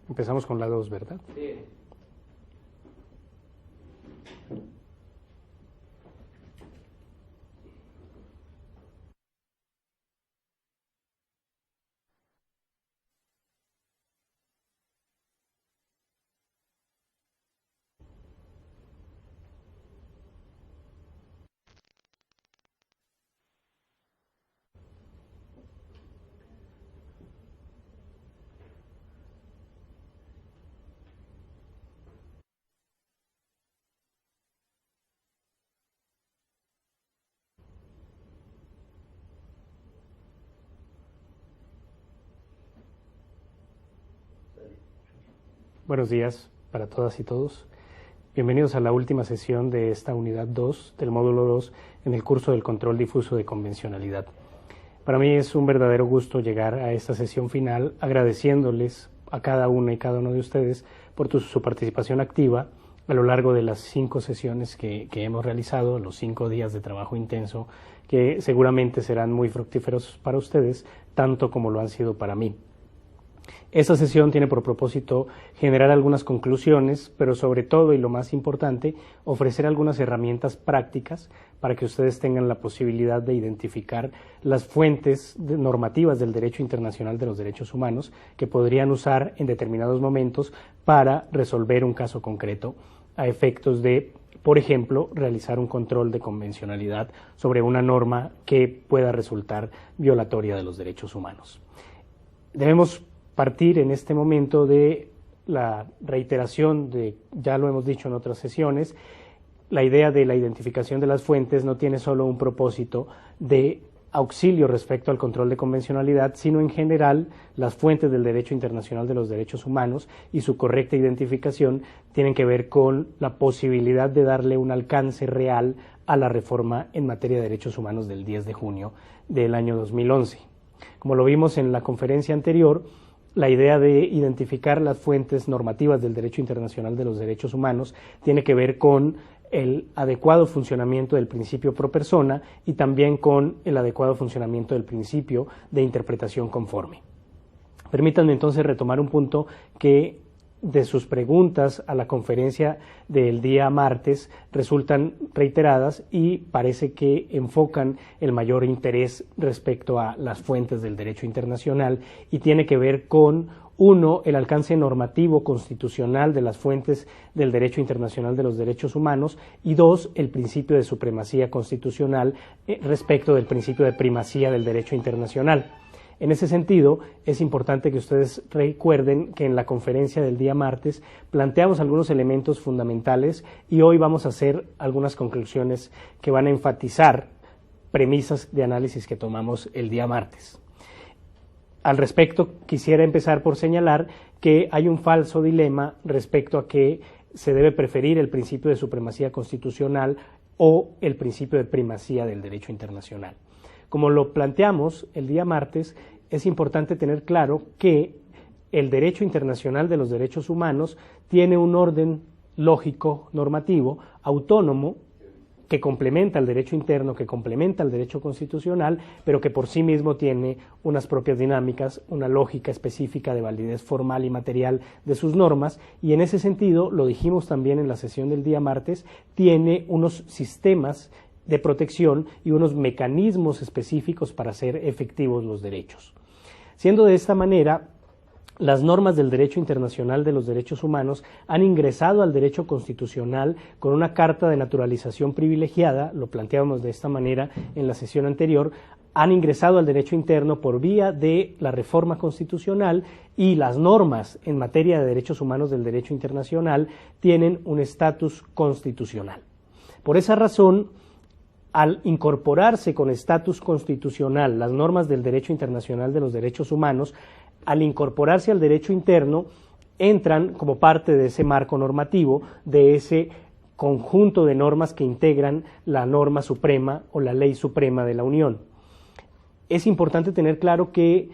Empezamos con la 2, ¿verdad? Sí. Buenos días para todas y todos. Bienvenidos a la última sesión de esta unidad 2 del módulo 2 en el curso del control difuso de convencionalidad. Para mí es un verdadero gusto llegar a esta sesión final agradeciéndoles a cada una y cada uno de ustedes por su participación activa a lo largo de las 5 sesiones que hemos realizado, los 5 días de trabajo intenso que seguramente serán muy fructíferos para ustedes, tanto como lo han sido para mí. Esta sesión tiene por propósito generar algunas conclusiones, pero sobre todo y lo más importante, ofrecer algunas herramientas prácticas para que ustedes tengan la posibilidad de identificar las fuentes normativas del derecho internacional de los derechos humanos que podrían usar en determinados momentos para resolver un caso concreto a efectos de, por ejemplo, realizar un control de convencionalidad sobre una norma que pueda resultar violatoria de los derechos humanos. Debemos partir en este momento de la reiteración de, ya lo hemos dicho en otras sesiones, la idea de la identificación de las fuentes no tiene solo un propósito de auxilio respecto al control de convencionalidad, sino en general las fuentes del derecho internacional de los derechos humanos y su correcta identificación tienen que ver con la posibilidad de darle un alcance real a la reforma en materia de derechos humanos del 10 de junio del año 2011. Como lo vimos en la conferencia anterior, la idea de identificar las fuentes normativas del derecho internacional de los derechos humanos tiene que ver con el adecuado funcionamiento del principio pro persona y también con el adecuado funcionamiento del principio de interpretación conforme. Permítanme entonces retomar un punto que de sus preguntas a la conferencia del día martes resultan reiteradas y parece que enfocan el mayor interés respecto a las fuentes del derecho internacional y tiene que ver con, uno, el alcance normativo constitucional de las fuentes del derecho internacional de los derechos humanos y dos, el principio de supremacía constitucional respecto del principio de primacía del derecho internacional. En ese sentido, es importante que ustedes recuerden que en la conferencia del día martes planteamos algunos elementos fundamentales y hoy vamos a hacer algunas conclusiones que van a enfatizar premisas de análisis que tomamos el día martes. Al respecto, quisiera empezar por señalar que hay un falso dilema respecto a que se debe preferir el principio de supremacía constitucional o el principio de primacía del derecho internacional. Como lo planteamos el día martes, es importante tener claro que el derecho internacional de los derechos humanos tiene un orden lógico, normativo, autónomo, que complementa el derecho interno, que complementa el derecho constitucional, pero que por sí mismo tiene unas propias dinámicas, una lógica específica de validez formal y material de sus normas, y en ese sentido, lo dijimos también en la sesión del día martes, tiene unos sistemas de protección y unos mecanismos específicos para hacer efectivos los derechos. Siendo de esta manera, las normas del derecho internacional de los derechos humanos han ingresado al derecho constitucional con una carta de naturalización privilegiada, lo planteábamos de esta manera en la sesión anterior, han ingresado al derecho interno por vía de la reforma constitucional y las normas en materia de derechos humanos del derecho internacional tienen un estatus constitucional. Por esa razón, al incorporarse con estatus constitucional las normas del derecho internacional de los derechos humanos, al incorporarse al derecho interno, entran como parte de ese marco normativo, de ese conjunto de normas que integran la norma suprema o la ley suprema de la Unión. Es importante tener claro que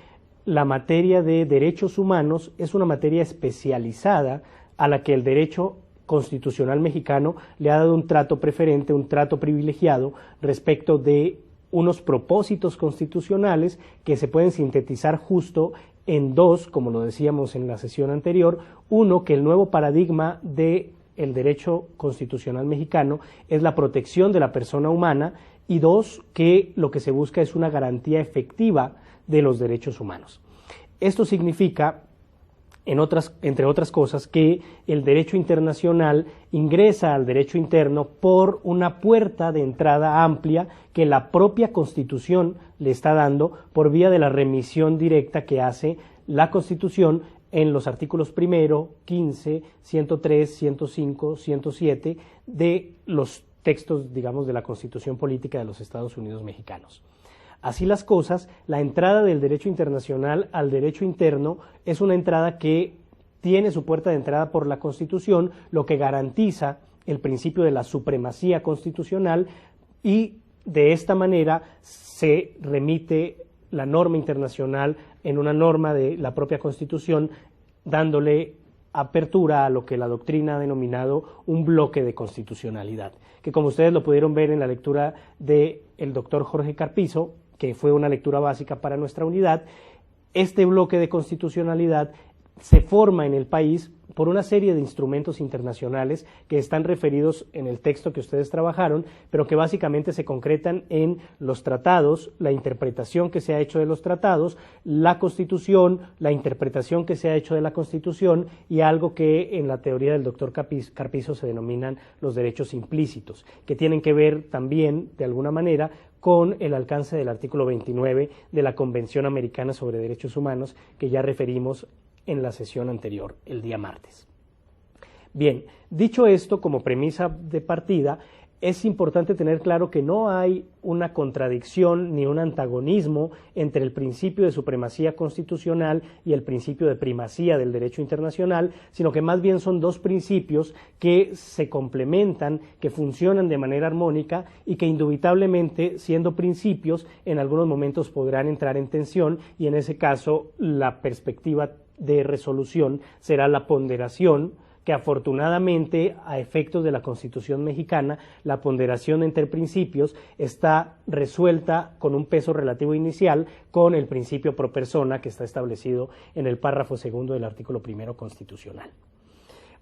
la materia de derechos humanos es una materia especializada a la que el derecho constitucional mexicano le ha dado un trato preferente, un trato privilegiado respecto de unos propósitos constitucionales que se pueden sintetizar justo en dos, como lo decíamos en la sesión anterior. Uno, que el nuevo paradigma del derecho constitucional mexicano es la protección de la persona humana, y dos, que lo que se busca es una garantía efectiva de los derechos humanos. Esto significa, entre otras cosas, que el derecho internacional ingresa al derecho interno por una puerta de entrada amplia que la propia Constitución le está dando por vía de la remisión directa que hace la Constitución en los artículos 1, 15, 103, 105, 107 de los textos, digamos, de la Constitución Política de los Estados Unidos Mexicanos. Así las cosas, la entrada del derecho internacional al derecho interno es una entrada que tiene su puerta de entrada por la Constitución, lo que garantiza el principio de la supremacía constitucional, y de esta manera se remite la norma internacional en una norma de la propia Constitución, dándole apertura a lo que la doctrina ha denominado un bloque de constitucionalidad, que, como ustedes lo pudieron ver en la lectura del doctor Jorge Carpizo, que fue una lectura básica para nuestra unidad, este bloque de constitucionalidad se forma en el país por una serie de instrumentos internacionales que están referidos en el texto que ustedes trabajaron, pero que básicamente se concretan en los tratados, la interpretación que se ha hecho de los tratados, la Constitución, la interpretación que se ha hecho de la Constitución, y algo que en la teoría del doctor Carpizo se denominan los derechos implícitos, que tienen que ver también, de alguna manera, con el alcance del artículo 29 de la Convención Americana sobre Derechos Humanos, que ya referimos en la sesión anterior, el día martes. Bien, dicho esto, como premisa de partida, es importante tener claro que no hay una contradicción ni un antagonismo entre el principio de supremacía constitucional y el principio de primacía del derecho internacional, sino que más bien son dos principios que se complementan, que funcionan de manera armónica y que indubitablemente, siendo principios, en algunos momentos podrán entrar en tensión, y en ese caso la perspectiva de resolución será la ponderación, que afortunadamente, a efectos de la Constitución mexicana, la ponderación entre principios está resuelta con un peso relativo inicial con el principio pro persona, que está establecido en el párrafo segundo del artículo 1 constitucional.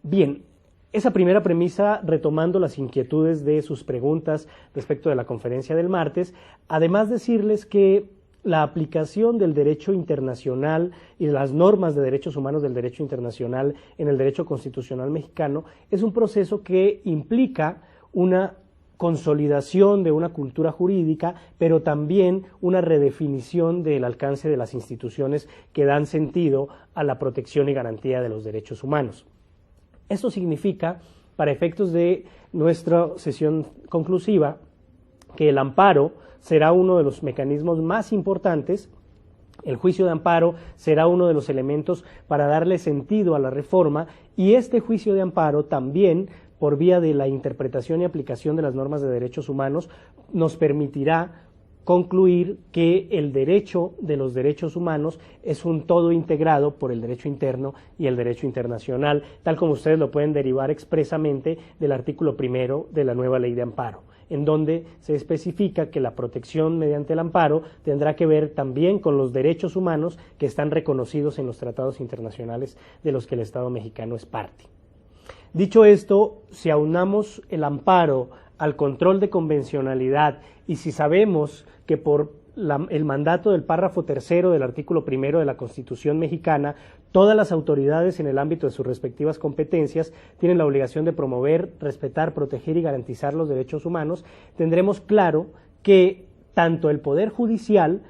Bien, esa primera premisa, retomando las inquietudes de sus preguntas respecto de la conferencia del martes, además decirles que la aplicación del derecho internacional y las normas de derechos humanos del derecho internacional en el derecho constitucional mexicano es un proceso que implica una consolidación de una cultura jurídica, pero también una redefinición del alcance de las instituciones que dan sentido a la protección y garantía de los derechos humanos. Esto significa, para efectos de nuestra sesión conclusiva, que el amparo será uno de los mecanismos más importantes. El juicio de amparo será uno de los elementos para darle sentido a la reforma, y este juicio de amparo también, por vía de la interpretación y aplicación de las normas de derechos humanos, nos permitirá concluir que el derecho de los derechos humanos es un todo integrado por el derecho interno y el derecho internacional, tal como ustedes lo pueden derivar expresamente del artículo 1 de la nueva ley de amparo, en donde se especifica que la protección mediante el amparo tendrá que ver también con los derechos humanos que están reconocidos en los tratados internacionales de los que el Estado mexicano es parte. Dicho esto, si aunamos el amparo al control de convencionalidad, y si sabemos que por el mandato del párrafo 3 del artículo 1 de la Constitución mexicana, todas las autoridades en el ámbito de sus respectivas competencias tienen la obligación de promover, respetar, proteger y garantizar los derechos humanos, tendremos claro que tanto el Poder Judicial,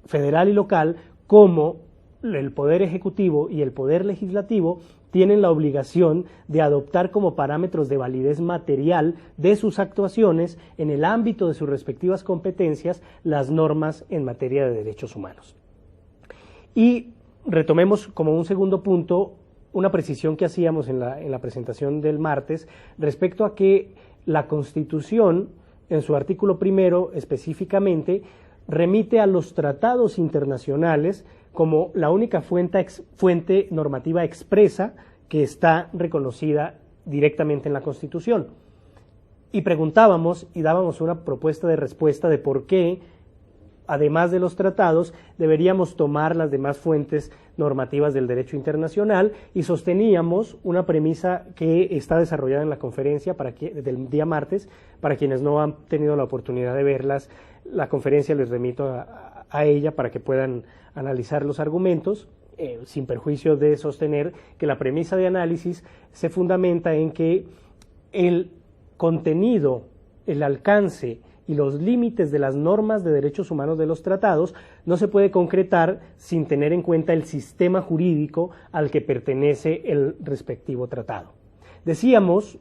federal y local, como el Poder Ejecutivo y el Poder Legislativo tienen la obligación de adoptar como parámetros de validez material de sus actuaciones en el ámbito de sus respectivas competencias las normas en materia de derechos humanos. Y retomemos como un segundo punto una precisión que hacíamos en la presentación del martes respecto a que la Constitución, en su artículo 1 específicamente, remite a los tratados internacionales como la única fuente normativa expresa que está reconocida directamente en la Constitución. Y preguntábamos y dábamos una propuesta de respuesta de por qué además de los tratados, deberíamos tomar las demás fuentes normativas del derecho internacional y sosteníamos una premisa que está desarrollada en la conferencia del día martes. Para quienes no han tenido la oportunidad de verlas, la conferencia les remito a ella para que puedan analizar los argumentos, sin perjuicio de sostener que la premisa de análisis se fundamenta en que el contenido, el alcance y los límites de las normas de derechos humanos de los tratados no se puede concretar sin tener en cuenta el sistema jurídico al que pertenece el respectivo tratado. Decíamos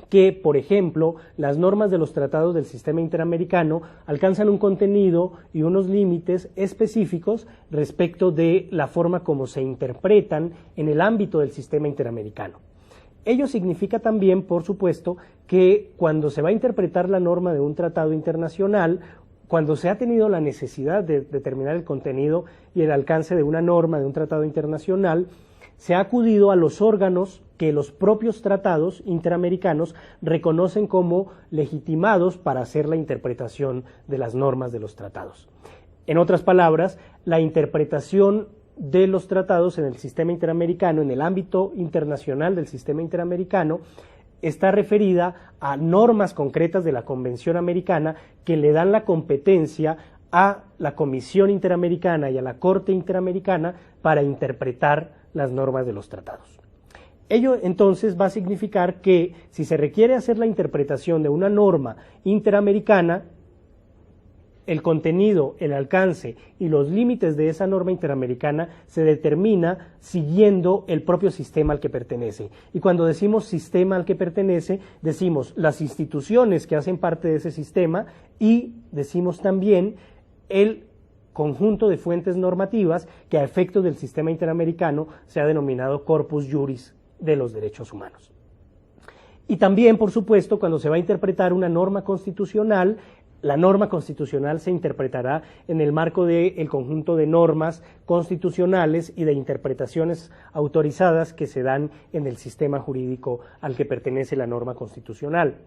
que, por ejemplo, las normas de los tratados del sistema interamericano alcanzan un contenido y unos límites específicos respecto de la forma como se interpretan en el ámbito del sistema interamericano. Ello significa también, por supuesto, que cuando se va a interpretar la norma de un tratado internacional, cuando se ha tenido la necesidad de determinar el contenido y el alcance de una norma de un tratado internacional, se ha acudido a los órganos que los propios tratados interamericanos reconocen como legitimados para hacer la interpretación de las normas de los tratados. En otras palabras, la interpretación de los tratados en el sistema interamericano, en el ámbito internacional del sistema interamericano, está referida a normas concretas de la Convención Americana que le dan la competencia a la Comisión Interamericana y a la Corte Interamericana para interpretar las normas de los tratados. Ello entonces va a significar que si se requiere hacer la interpretación de una norma interamericana, el contenido, el alcance y los límites de esa norma interamericana se determina siguiendo el propio sistema al que pertenece. Y cuando decimos sistema al que pertenece, decimos las instituciones que hacen parte de ese sistema y decimos también el conjunto de fuentes normativas que a efectos del sistema interamericano se ha denominado corpus juris de los derechos humanos. Y también, por supuesto, cuando se va a interpretar una norma constitucional, la norma constitucional se interpretará en el marco del conjunto de normas constitucionales y de interpretaciones autorizadas que se dan en el sistema jurídico al que pertenece la norma constitucional.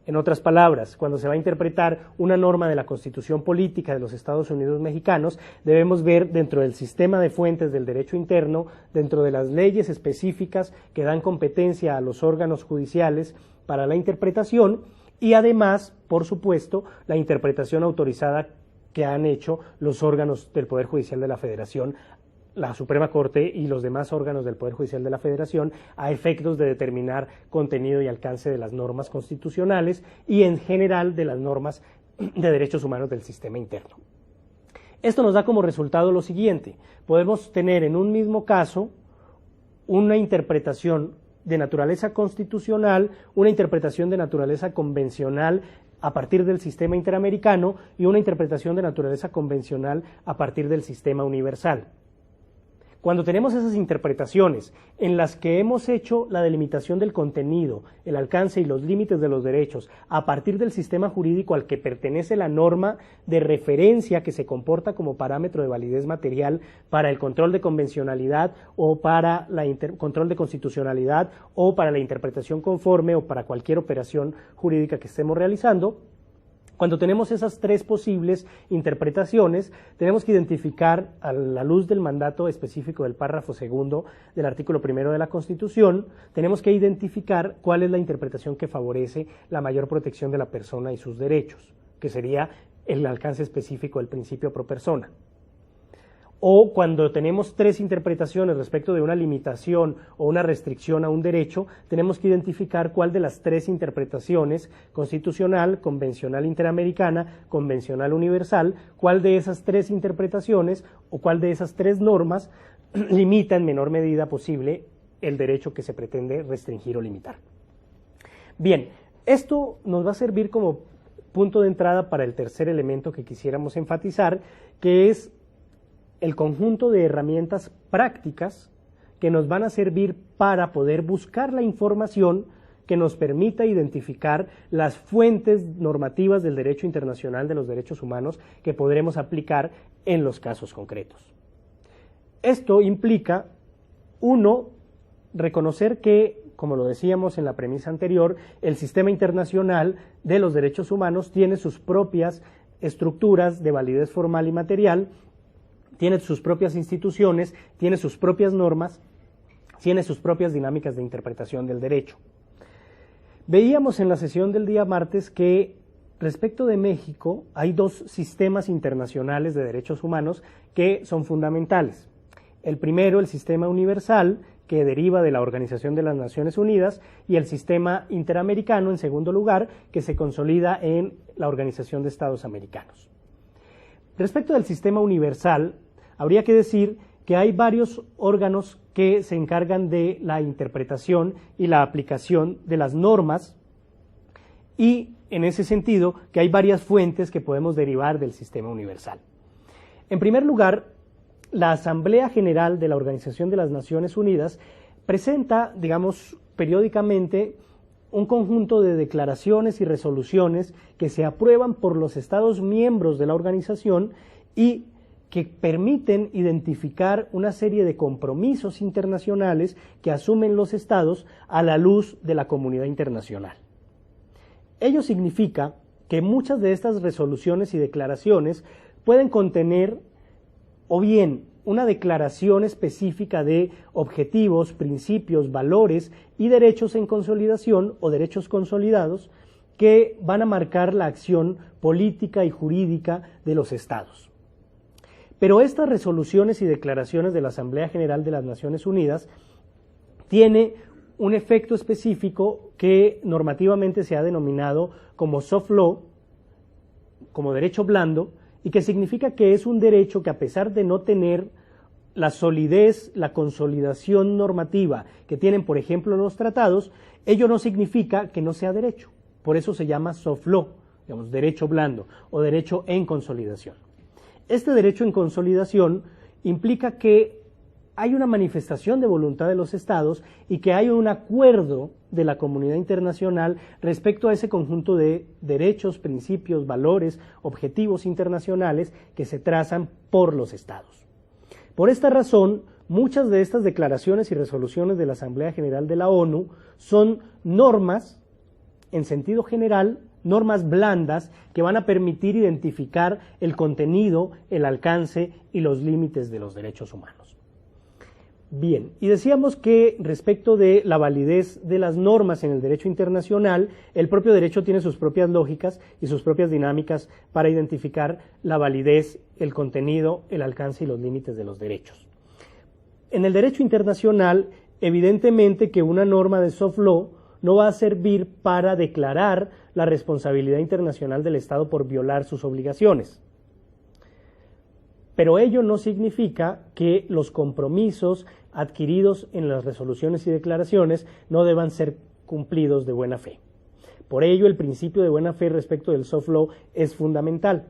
En otras palabras, cuando se va a interpretar una norma de la Constitución Política de los Estados Unidos Mexicanos, debemos ver dentro del sistema de fuentes del derecho interno, dentro de las leyes específicas que dan competencia a los órganos judiciales para la interpretación, y además, por supuesto, la interpretación autorizada que han hecho los órganos del Poder Judicial de la Federación, la Suprema Corte y los demás órganos del Poder Judicial de la Federación, a efectos de determinar contenido y alcance de las normas constitucionales y en general de las normas de derechos humanos del sistema interno. Esto nos da como resultado lo siguiente: podemos tener en un mismo caso una interpretación de naturaleza constitucional, una interpretación de naturaleza convencional a partir del sistema interamericano y una interpretación de naturaleza convencional a partir del sistema universal. Cuando tenemos esas interpretaciones en las que hemos hecho la delimitación del contenido, el alcance y los límites de los derechos a partir del sistema jurídico al que pertenece la norma de referencia que se comporta como parámetro de validez material para el control de convencionalidad o para el control de constitucionalidad o para la interpretación conforme o para cualquier operación jurídica que estemos realizando, cuando tenemos esas tres posibles interpretaciones, tenemos que identificar, a la luz del mandato específico del párrafo segundo del artículo primero de la Constitución, tenemos que identificar cuál es la interpretación que favorece la mayor protección de la persona y sus derechos, que sería el alcance específico del principio pro persona. O cuando tenemos tres interpretaciones respecto de una limitación o una restricción a un derecho, tenemos que identificar cuál de las tres interpretaciones, constitucional, convencional interamericana, convencional universal, cuál de esas tres interpretaciones o cuál de esas tres normas limita en menor medida posible el derecho que se pretende restringir o limitar. Bien, esto nos va a servir como punto de entrada para el tercer elemento que quisiéramos enfatizar, que es el conjunto de herramientas prácticas que nos van a servir para poder buscar la información que nos permita identificar las fuentes normativas del derecho internacional de los derechos humanos que podremos aplicar en los casos concretos. Esto implica, uno, reconocer que, como lo decíamos en la premisa anterior, el sistema internacional de los derechos humanos tiene sus propias estructuras de validez formal y material, tiene sus propias instituciones, tiene sus propias normas, tiene sus propias dinámicas de interpretación del derecho. Veíamos en la sesión del día martes que respecto de México hay dos sistemas internacionales de derechos humanos que son fundamentales. El primero, el sistema universal, que deriva de la Organización de las Naciones Unidas, y el sistema interamericano, en segundo lugar, que se consolida en la Organización de Estados Americanos. Respecto del sistema universal, habría que decir que hay varios órganos que se encargan de la interpretación y la aplicación de las normas, y en ese sentido que hay varias fuentes que podemos derivar del sistema universal. En primer lugar, la Asamblea General de la Organización de las Naciones Unidas presenta, digamos, periódicamente un conjunto de declaraciones y resoluciones que se aprueban por los Estados miembros de la organización y que permiten identificar una serie de compromisos internacionales que asumen los Estados a la luz de la comunidad internacional. Ello significa que muchas de estas resoluciones y declaraciones pueden contener o bien una declaración específica de objetivos, principios, valores y derechos en consolidación o derechos consolidados que van a marcar la acción política y jurídica de los Estados. Pero estas resoluciones y declaraciones de la Asamblea General de las Naciones Unidas tiene un efecto específico que normativamente se ha denominado como soft law, como derecho blando, y que significa que es un derecho que, a pesar de no tener la solidez, la consolidación normativa que tienen, por ejemplo, los tratados, ello no significa que no sea derecho. Por eso se llama soft law, digamos, derecho blando o derecho en consolidación. Este derecho en consolidación implica que hay una manifestación de voluntad de los Estados y que hay un acuerdo de la comunidad internacional respecto a ese conjunto de derechos, principios, valores, objetivos internacionales que se trazan por los Estados. Por esta razón, muchas de estas declaraciones y resoluciones de la Asamblea General de la ONU son normas, en sentido general, normas blandas que van a permitir identificar el contenido, el alcance y los límites de los derechos humanos. Bien, y decíamos que respecto de la validez de las normas en el derecho internacional, el propio derecho tiene sus propias lógicas y sus propias dinámicas para identificar la validez, el contenido, el alcance y los límites de los derechos. En el derecho internacional, evidentemente que una norma de soft law no va a servir para declarar la responsabilidad internacional del Estado por violar sus obligaciones. Pero ello no significa que los compromisos adquiridos en las resoluciones y declaraciones no deban ser cumplidos de buena fe. Por ello, el principio de buena fe respecto del soft law es fundamental.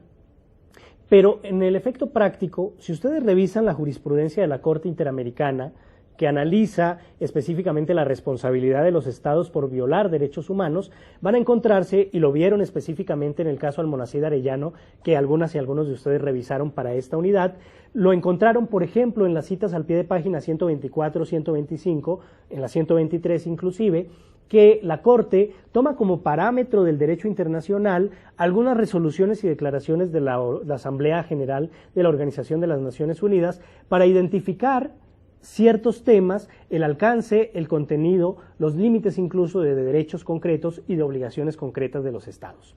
Pero en el efecto práctico, si ustedes revisan la jurisprudencia de la Corte Interamericana, que analiza específicamente la responsabilidad de los Estados por violar derechos humanos, van a encontrarse, y lo vieron específicamente en el caso Almonacid Arellano, que algunas y algunos de ustedes revisaron para esta unidad, lo encontraron, por ejemplo, en las citas al pie de página 124, 125, en la 123 inclusive, que la Corte toma como parámetro del derecho internacional algunas resoluciones y declaraciones de la Asamblea General de la Organización de las Naciones Unidas para identificar ciertos temas, el alcance, el contenido, los límites incluso de derechos concretos y de obligaciones concretas de los Estados.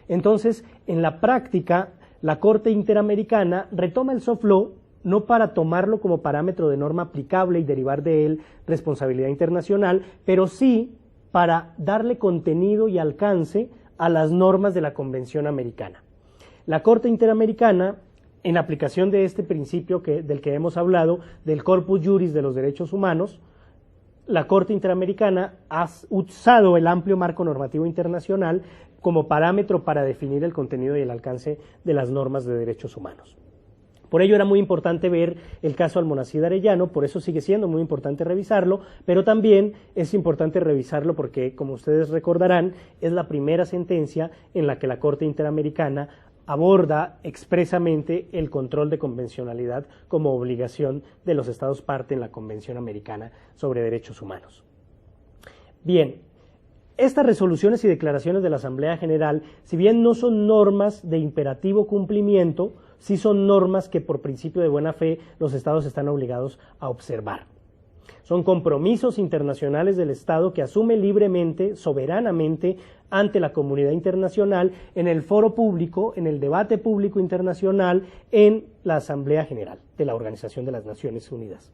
Entonces, en la práctica, la Corte Interamericana retoma el soft law no para tomarlo como parámetro de norma aplicable y derivar de él responsabilidad internacional, pero sí para darle contenido y alcance a las normas de la Convención Americana. La Corte Interamericana, en aplicación de este principio del que hemos hablado, del corpus juris de los derechos humanos, la Corte Interamericana ha usado el amplio marco normativo internacional como parámetro para definir el contenido y el alcance de las normas de derechos humanos. Por ello era muy importante ver el caso Almonacid Arellano, por eso sigue siendo muy importante revisarlo, pero también es importante revisarlo porque, como ustedes recordarán, es la primera sentencia en la que la Corte Interamericana aborda expresamente el control de convencionalidad como obligación de los Estados parte en la Convención Americana sobre Derechos Humanos. Bien, Estas resoluciones y declaraciones de la Asamblea General, si bien no son normas de imperativo cumplimiento, sí son normas que por principio de buena fe los estados están obligados a observar. Son compromisos internacionales del Estado que asume libremente, soberanamente, ante la comunidad internacional, en el foro público, en el debate público internacional, en la Asamblea General de la Organización de las Naciones Unidas.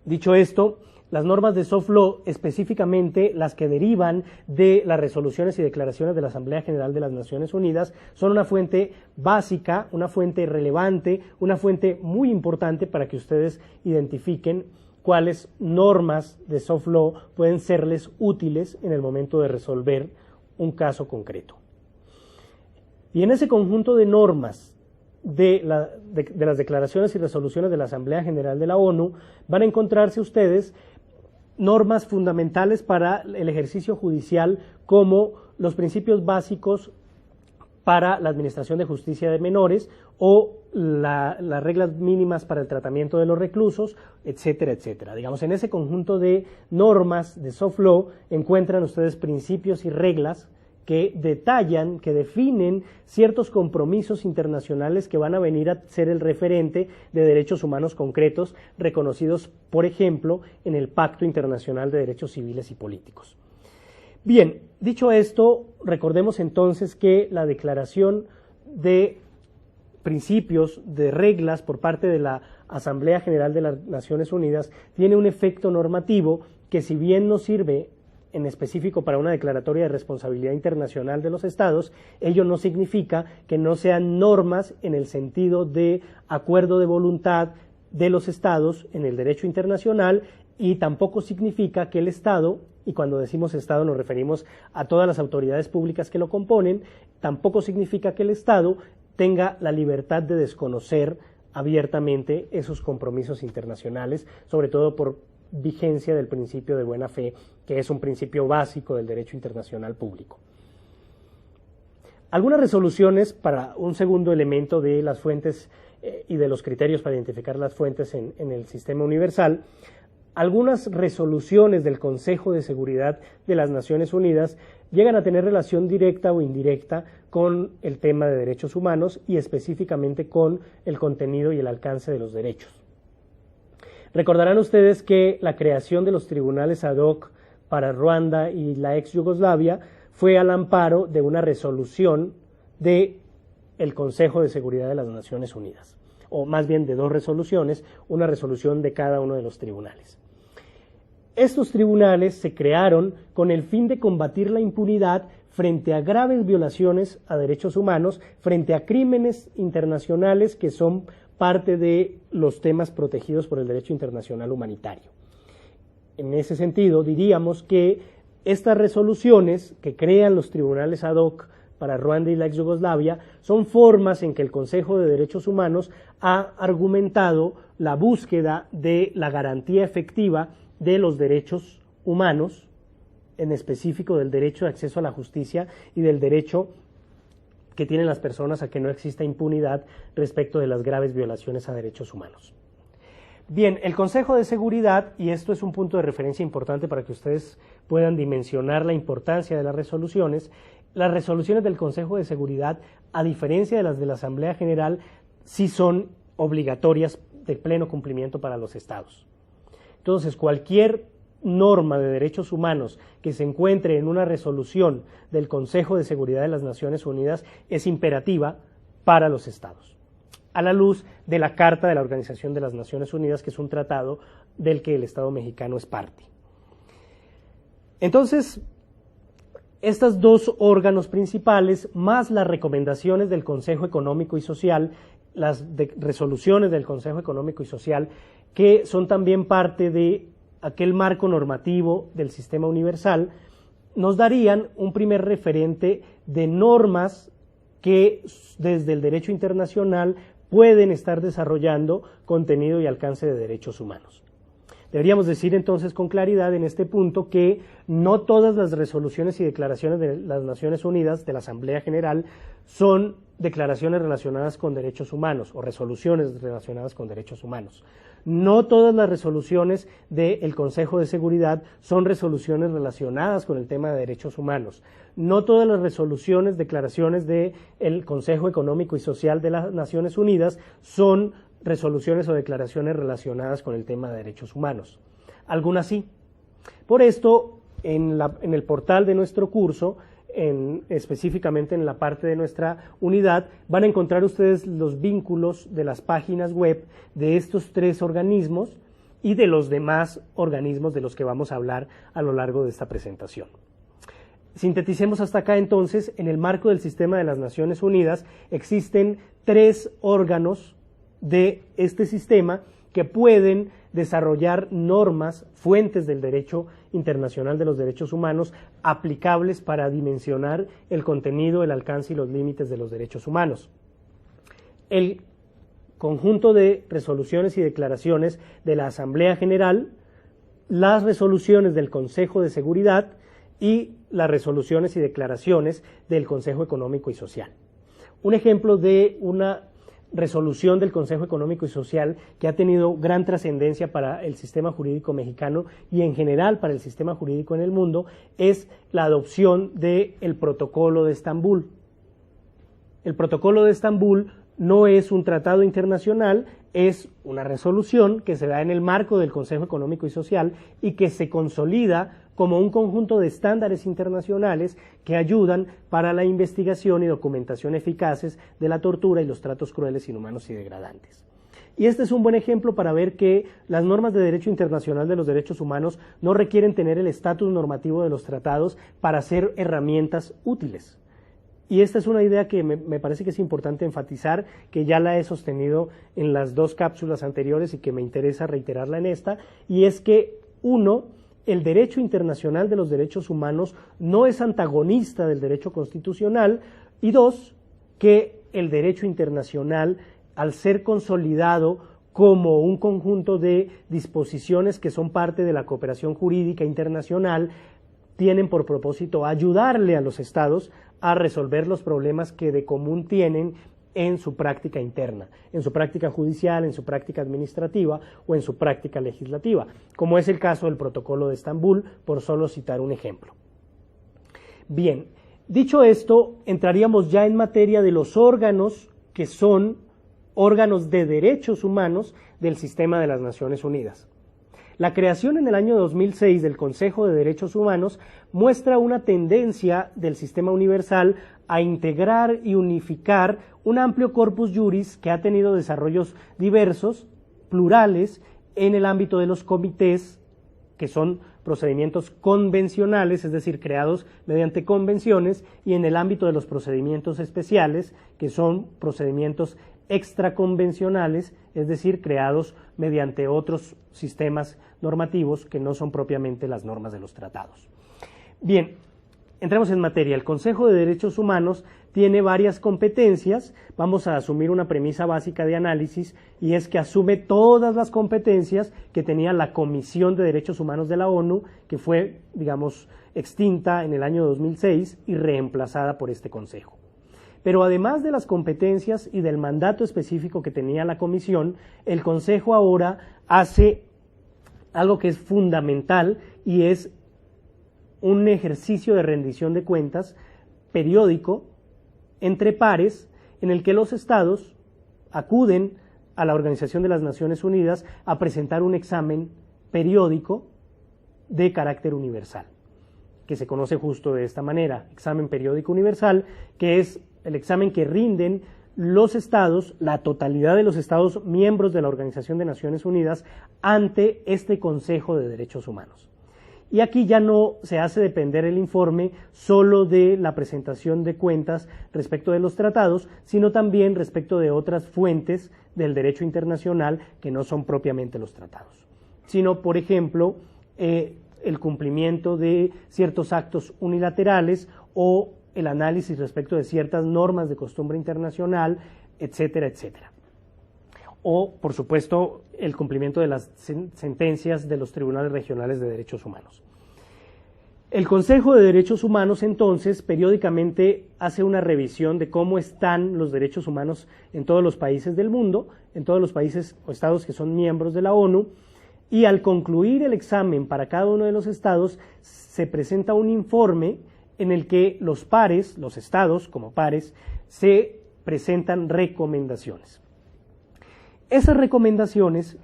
Dicho esto, las normas de soft law, específicamente las que derivan de las resoluciones y declaraciones de la Asamblea General de las Naciones Unidas, son una fuente básica, una fuente relevante, una fuente muy importante para que ustedes identifiquen cuáles normas de soft law pueden serles útiles en el momento de resolver un caso concreto. Y en ese conjunto de normas de las declaraciones y resoluciones de la Asamblea General de la ONU van a encontrarse ustedes normas fundamentales para el ejercicio judicial, como los principios básicos para la administración de justicia de menores o las reglas mínimas para el tratamiento de los reclusos, etcétera, etcétera. Digamos, en ese conjunto de normas de soft law encuentran ustedes principios y reglas que detallan, que definen ciertos compromisos internacionales que van a venir a ser el referente de derechos humanos concretos reconocidos, por ejemplo, en el Pacto Internacional de Derechos Civiles y Políticos. Bien, dicho esto, recordemos entonces que la declaración de principios, de reglas por parte de la Asamblea General de las Naciones Unidas tiene un efecto normativo que, si bien no sirve en específico para una declaratoria de responsabilidad internacional de los estados, ello no significa que no sean normas en el sentido de acuerdo de voluntad de los estados en el derecho internacional, y tampoco significa que el Estado, y cuando decimos Estado nos referimos a todas las autoridades públicas que lo componen, tampoco significa que el Estado tenga la libertad de desconocer abiertamente esos compromisos internacionales, sobre todo por vigencia del principio de buena fe, que es un principio básico del derecho internacional público. Algunas resoluciones, para un segundo elemento de las fuentes y de los criterios para identificar las fuentes en el sistema universal, algunas resoluciones del Consejo de Seguridad de las Naciones Unidas llegan a tener relación directa o indirecta con el tema de derechos humanos y específicamente con el contenido y el alcance de los derechos. Recordarán ustedes que la creación de los tribunales ad hoc para Ruanda y la ex Yugoslavia fue al amparo de una resolución del Consejo de Seguridad de las Naciones Unidas, o más bien de dos resoluciones, una resolución de cada uno de los tribunales. Estos tribunales se crearon con el fin de combatir la impunidad frente a graves violaciones a derechos humanos, frente a crímenes internacionales que son parte de los temas protegidos por el derecho internacional humanitario. En ese sentido, diríamos que estas resoluciones que crean los tribunales ad hoc para Ruanda y la ex Yugoslavia son formas en que el Consejo de Derechos Humanos ha argumentado la búsqueda de la garantía efectiva de los derechos humanos, en específico del derecho de acceso a la justicia y del derecho que tienen las personas a que no exista impunidad respecto de las graves violaciones a derechos humanos. Bien, el Consejo de Seguridad, y esto es un punto de referencia importante para que ustedes puedan dimensionar la importancia de las resoluciones del Consejo de Seguridad, a diferencia de las de la Asamblea General, sí son obligatorias de pleno cumplimiento para los estados. Entonces, cualquier norma de derechos humanos que se encuentre en una resolución del Consejo de Seguridad de las Naciones Unidas es imperativa para los estados, a la luz de la Carta de la Organización de las Naciones Unidas, que es un tratado del que el Estado mexicano es parte. Entonces, estos dos órganos principales, más las recomendaciones del Consejo Económico y Social, las resoluciones del Consejo Económico y Social, que son también parte de aquel marco normativo del sistema universal, nos darían un primer referente de normas que desde el derecho internacional pueden estar desarrollando contenido y alcance de derechos humanos. Deberíamos decir entonces con claridad en este punto que no todas las resoluciones y declaraciones de las Naciones Unidas, de la Asamblea General, son declaraciones relacionadas con derechos humanos o resoluciones relacionadas con derechos humanos. No todas las resoluciones del Consejo de Seguridad son resoluciones relacionadas con el tema de derechos humanos. No todas las resoluciones, declaraciones del Consejo Económico y Social de las Naciones Unidas son resoluciones o declaraciones relacionadas con el tema de derechos humanos. Algunas sí. Por esto, en el portal de nuestro curso, específicamente en la parte de nuestra unidad, van a encontrar ustedes los vínculos de las páginas web de estos 3 organismos y de los demás organismos de los que vamos a hablar a lo largo de esta presentación. Sinteticemos hasta acá entonces, en el marco del sistema de las Naciones Unidas existen 3 órganos de este sistema que pueden desarrollar normas, fuentes del derecho internacional de los derechos humanos aplicables para dimensionar el contenido, el alcance y los límites de los derechos humanos. El conjunto de resoluciones y declaraciones de la Asamblea General, las resoluciones del Consejo de Seguridad y las resoluciones y declaraciones del Consejo Económico y Social. Un ejemplo de una resolución del Consejo Económico y Social que ha tenido gran trascendencia para el sistema jurídico mexicano y en general para el sistema jurídico en el mundo es la adopción del Protocolo de Estambul. El Protocolo de Estambul no es un tratado internacional, es una resolución que se da en el marco del Consejo Económico y Social y que se consolida como un conjunto de estándares internacionales que ayudan para la investigación y documentación eficaces de la tortura y los tratos crueles, inhumanos y degradantes. Y este es un buen ejemplo para ver que las normas de derecho internacional de los derechos humanos no requieren tener el estatus normativo de los tratados para ser herramientas útiles. Y esta es una idea que me parece que es importante enfatizar, que ya la he sostenido en las 2 cápsulas anteriores y que me interesa reiterarla en esta, y es que el derecho internacional de los derechos humanos no es antagonista del derecho constitucional, y 2, que el derecho internacional, al ser consolidado como un conjunto de disposiciones que son parte de la cooperación jurídica internacional, tienen por propósito ayudarle a los estados a resolver los problemas que de común tienen en su práctica interna, en su práctica judicial, en su práctica administrativa o en su práctica legislativa, como es el caso del Protocolo de Estambul, por solo citar un ejemplo. Bien, dicho esto, entraríamos ya en materia de los órganos que son órganos de derechos humanos del sistema de las Naciones Unidas. La creación en el año 2006 del Consejo de Derechos Humanos muestra una tendencia del sistema universal a integrar y unificar un amplio corpus juris que ha tenido desarrollos diversos, plurales, en el ámbito de los comités, que son procedimientos convencionales, es decir, creados mediante convenciones, y en el ámbito de los procedimientos especiales, que son procedimientos extraconvencionales, es decir, creados mediante otros sistemas normativos que no son propiamente las normas de los tratados. Bien, entremos en materia. El Consejo de Derechos Humanos tiene varias competencias. Vamos a asumir una premisa básica de análisis, y es que asume todas las competencias que tenía la Comisión de Derechos Humanos de la ONU, que fue, digamos, extinta en el año 2006 y reemplazada por este Consejo. Pero además de las competencias y del mandato específico que tenía la Comisión, el Consejo ahora hace algo que es fundamental, y es un ejercicio de rendición de cuentas periódico entre pares, en el que los estados acuden a la Organización de las Naciones Unidas a presentar un examen periódico de carácter universal, que se conoce justo de esta manera: examen periódico universal, que es el examen que rinden los estados, la totalidad de los estados miembros de la Organización de Naciones Unidas, ante este Consejo de Derechos Humanos. Y aquí ya no se hace depender el informe solo de la presentación de cuentas respecto de los tratados, sino también respecto de otras fuentes del derecho internacional que no son propiamente los tratados, sino, por ejemplo, el cumplimiento de ciertos actos unilaterales o el análisis respecto de ciertas normas de costumbre internacional, etcétera, etcétera. o, por supuesto, el cumplimiento de las sentencias de los tribunales regionales de derechos humanos. El Consejo de Derechos Humanos, entonces, periódicamente hace una revisión de cómo están los derechos humanos en todos los países del mundo, en todos los países o estados que son miembros de la ONU, y al concluir el examen para cada uno de los estados, se presenta un informe en el que los pares, los estados como pares, se presentan recomendaciones. Esas recomendaciones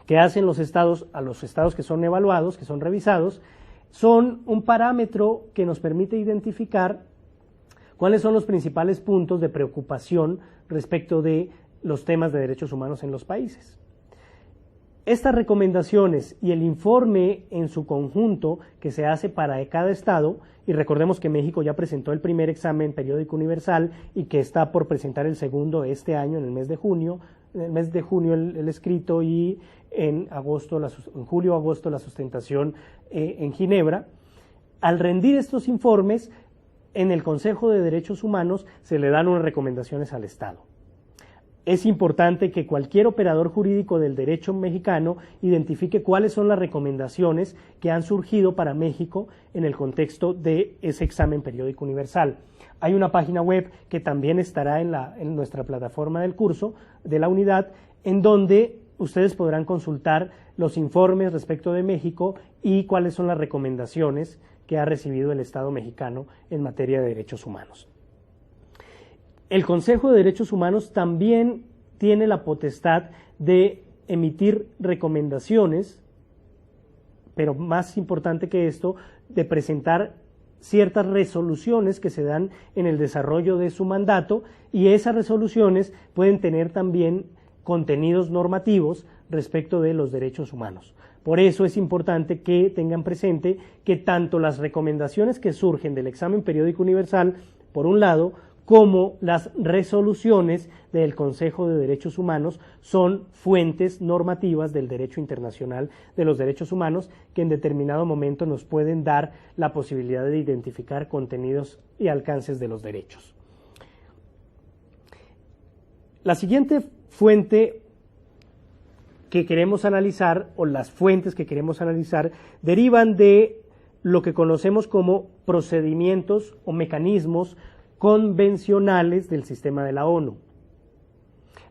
que hacen los estados a los estados que son evaluados, que son revisados, son un parámetro que nos permite identificar cuáles son los principales puntos de preocupación respecto de los temas de derechos humanos en los países. Estas recomendaciones y el informe en su conjunto que se hace para cada estado, y recordemos que México ya presentó el primer examen periódico universal y que está por presentar el segundo este año, en el mes de junio, el escrito, y en julio o agosto la sustentación en Ginebra. Al rendir estos informes, en el Consejo de Derechos Humanos se le dan unas recomendaciones al Estado. Es importante que cualquier operador jurídico del derecho mexicano identifique cuáles son las recomendaciones que han surgido para México en el contexto de ese examen periódico universal. Hay una página web que también estará en nuestra plataforma del curso de la unidad, en donde ustedes podrán consultar los informes respecto de México y cuáles son las recomendaciones que ha recibido el Estado mexicano en materia de derechos humanos. El Consejo de Derechos Humanos también tiene la potestad de emitir recomendaciones, pero más importante que esto, de presentar ciertas resoluciones que se dan en el desarrollo de su mandato, y esas resoluciones pueden tener también contenidos normativos respecto de los derechos humanos. Por eso es importante que tengan presente que tanto las recomendaciones que surgen del examen periódico universal, por un lado, como las resoluciones del Consejo de Derechos Humanos son fuentes normativas del derecho internacional de los derechos humanos que en determinado momento nos pueden dar la posibilidad de identificar contenidos y alcances de los derechos. La siguiente fuente que queremos analizar, o las fuentes que queremos analizar, derivan de lo que conocemos como procedimientos o mecanismos convencionales del sistema de la ONU.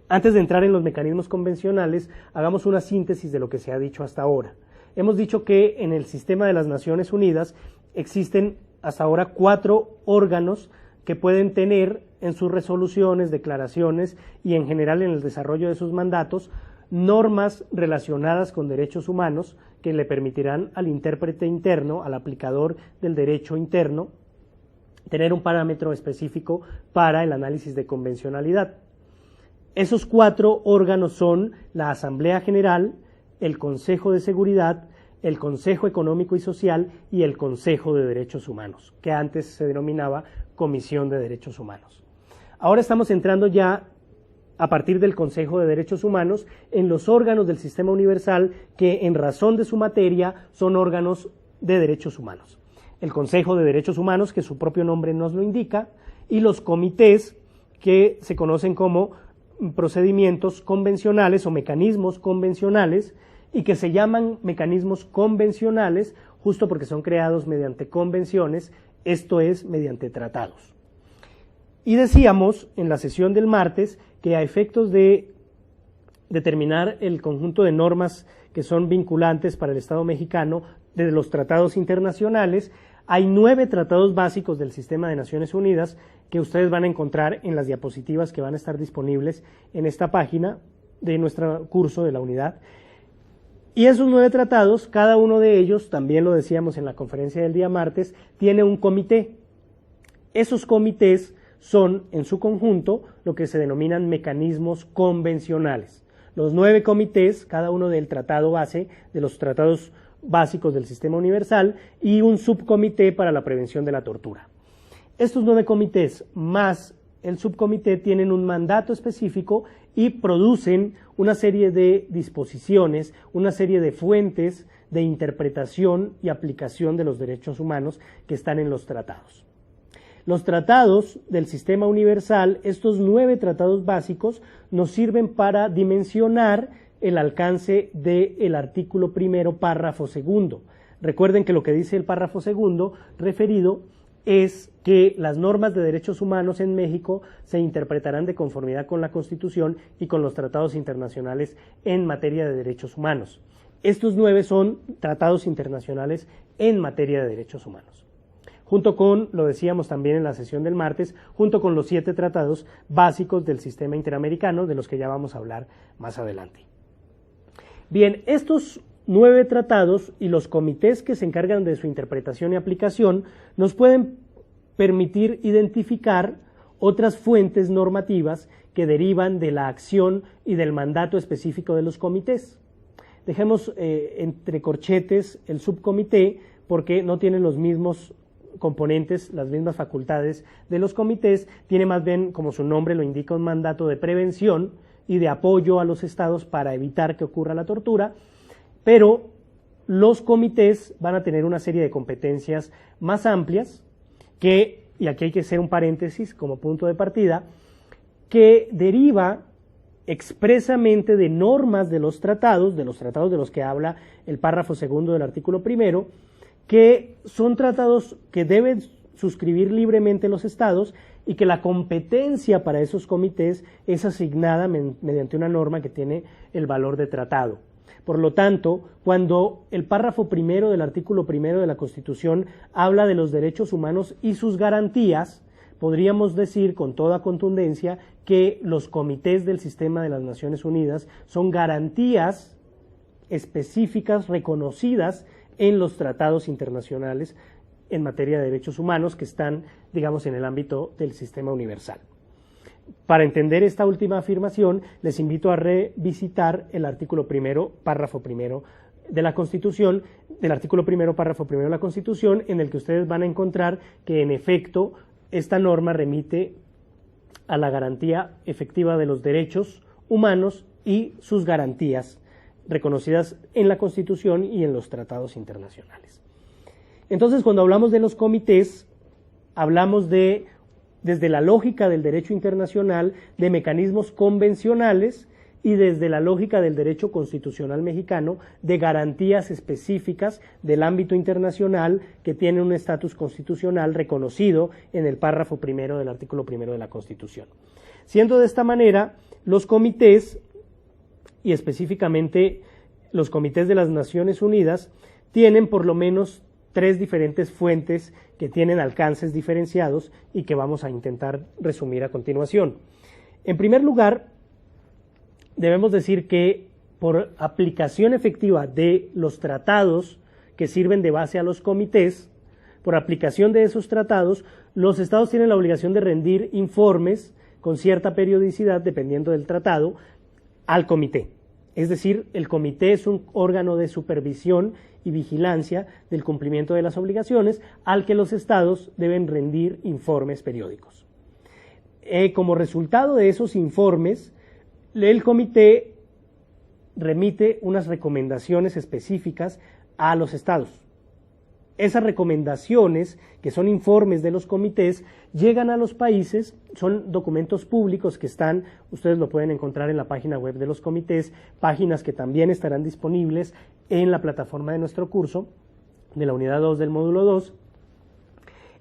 Antes de entrar en los mecanismos convencionales, hagamos una síntesis de lo que se ha dicho hasta ahora. Hemos dicho que en el sistema de las Naciones Unidas existen hasta ahora 4 órganos que pueden tener en sus resoluciones, declaraciones y en general en el desarrollo de sus mandatos normas relacionadas con derechos humanos que le permitirán al intérprete interno, al aplicador del derecho interno, tener un parámetro específico para el análisis de convencionalidad. Esos 4 órganos son la Asamblea General, el Consejo de Seguridad, el Consejo Económico y Social y el Consejo de Derechos Humanos, que antes se denominaba Comisión de Derechos Humanos. Ahora estamos entrando ya, a partir del Consejo de Derechos Humanos, en los órganos del sistema universal que, en razón de su materia, son órganos de derechos humanos. El Consejo de Derechos Humanos, que su propio nombre nos lo indica, y los comités, que se conocen como procedimientos convencionales o mecanismos convencionales, y que se llaman mecanismos convencionales justo porque son creados mediante convenciones, esto es, mediante tratados. Y decíamos en la sesión del martes que a efectos de determinar el conjunto de normas que son vinculantes para el Estado mexicano de los tratados internacionales, hay 9 tratados básicos del sistema de Naciones Unidas que ustedes van a encontrar en las diapositivas que van a estar disponibles en esta página de nuestro curso de la unidad. Y esos 9 tratados, cada uno de ellos, también lo decíamos en la conferencia del día martes, tiene un comité. Esos comités son, en su conjunto, lo que se denominan mecanismos convencionales. Los 9 comités, cada uno del tratado base, de los tratados básicos del sistema universal, y un subcomité para la prevención de la tortura. Estos 9 comités más el subcomité tienen un mandato específico y producen una serie de disposiciones, una serie de fuentes de interpretación y aplicación de los derechos humanos que están en los tratados. Los tratados del sistema universal, estos 9 tratados básicos, nos sirven para dimensionar el alcance del artículo primero, párrafo segundo. Recuerden que lo que dice el párrafo segundo referido es que las normas de derechos humanos en México se interpretarán de conformidad con la Constitución y con los tratados internacionales en materia de derechos humanos. Estos 9 son tratados internacionales en materia de derechos humanos. Junto con, lo decíamos también en la sesión del martes, junto con los 7 tratados básicos del sistema interamericano, de los que ya vamos a hablar más adelante. Bien, estos 9 tratados y los comités que se encargan de su interpretación y aplicación nos pueden permitir identificar otras fuentes normativas que derivan de la acción y del mandato específico de los comités. Dejemos entre corchetes el subcomité porque no tiene los mismos componentes, las mismas facultades de los comités, tiene más bien, como su nombre lo indica, un mandato de prevención y de apoyo a los estados para evitar que ocurra la tortura, pero los comités van a tener una serie de competencias más amplias que, y aquí hay que hacer un paréntesis como punto de partida, que deriva expresamente de normas de los tratados de los que habla el párrafo segundo del artículo primero, que son tratados que deben suscribir libremente los estados y que la competencia para esos comités es asignada mediante una norma que tiene el valor de tratado. Por lo tanto, cuando el párrafo primero del artículo primero de la Constitución habla de los derechos humanos y sus garantías, podríamos decir con toda contundencia que los comités del sistema de las Naciones Unidas son garantías específicas reconocidas en los tratados internacionales en materia de derechos humanos que están, digamos, en el ámbito del sistema universal. Para entender esta última afirmación, les invito a revisitar el artículo primero, párrafo primero de la Constitución, del artículo primero, párrafo primero de la Constitución, en el que ustedes van a encontrar que, en efecto, esta norma remite a la garantía efectiva de los derechos humanos y sus garantías reconocidas en la Constitución y en los tratados internacionales. Entonces, cuando hablamos de los comités, hablamos desde la lógica del derecho internacional, de mecanismos convencionales y desde la lógica del derecho constitucional mexicano, de garantías específicas del ámbito internacional que tienen un estatus constitucional reconocido en el párrafo primero del artículo primero de la Constitución. Siendo de esta manera, los comités, y específicamente los comités de las Naciones Unidas, tienen por lo menos 3 diferentes fuentes que tienen alcances diferenciados y que vamos a intentar resumir a continuación. En primer lugar, debemos decir que por aplicación efectiva de los tratados que sirven de base a los comités, por aplicación de esos tratados, los estados tienen la obligación de rendir informes con cierta periodicidad, dependiendo del tratado, al comité. Es decir, el comité es un órgano de supervisión y vigilancia del cumplimiento de las obligaciones al que los estados deben rendir informes periódicos. Como resultado de esos informes, el comité remite unas recomendaciones específicas a los estados. Esas recomendaciones, que son informes de los comités, llegan a los países, son documentos públicos que están, ustedes lo pueden encontrar en la página web de los comités, páginas que también estarán disponibles en la plataforma de nuestro curso, de la unidad 2 del módulo 2.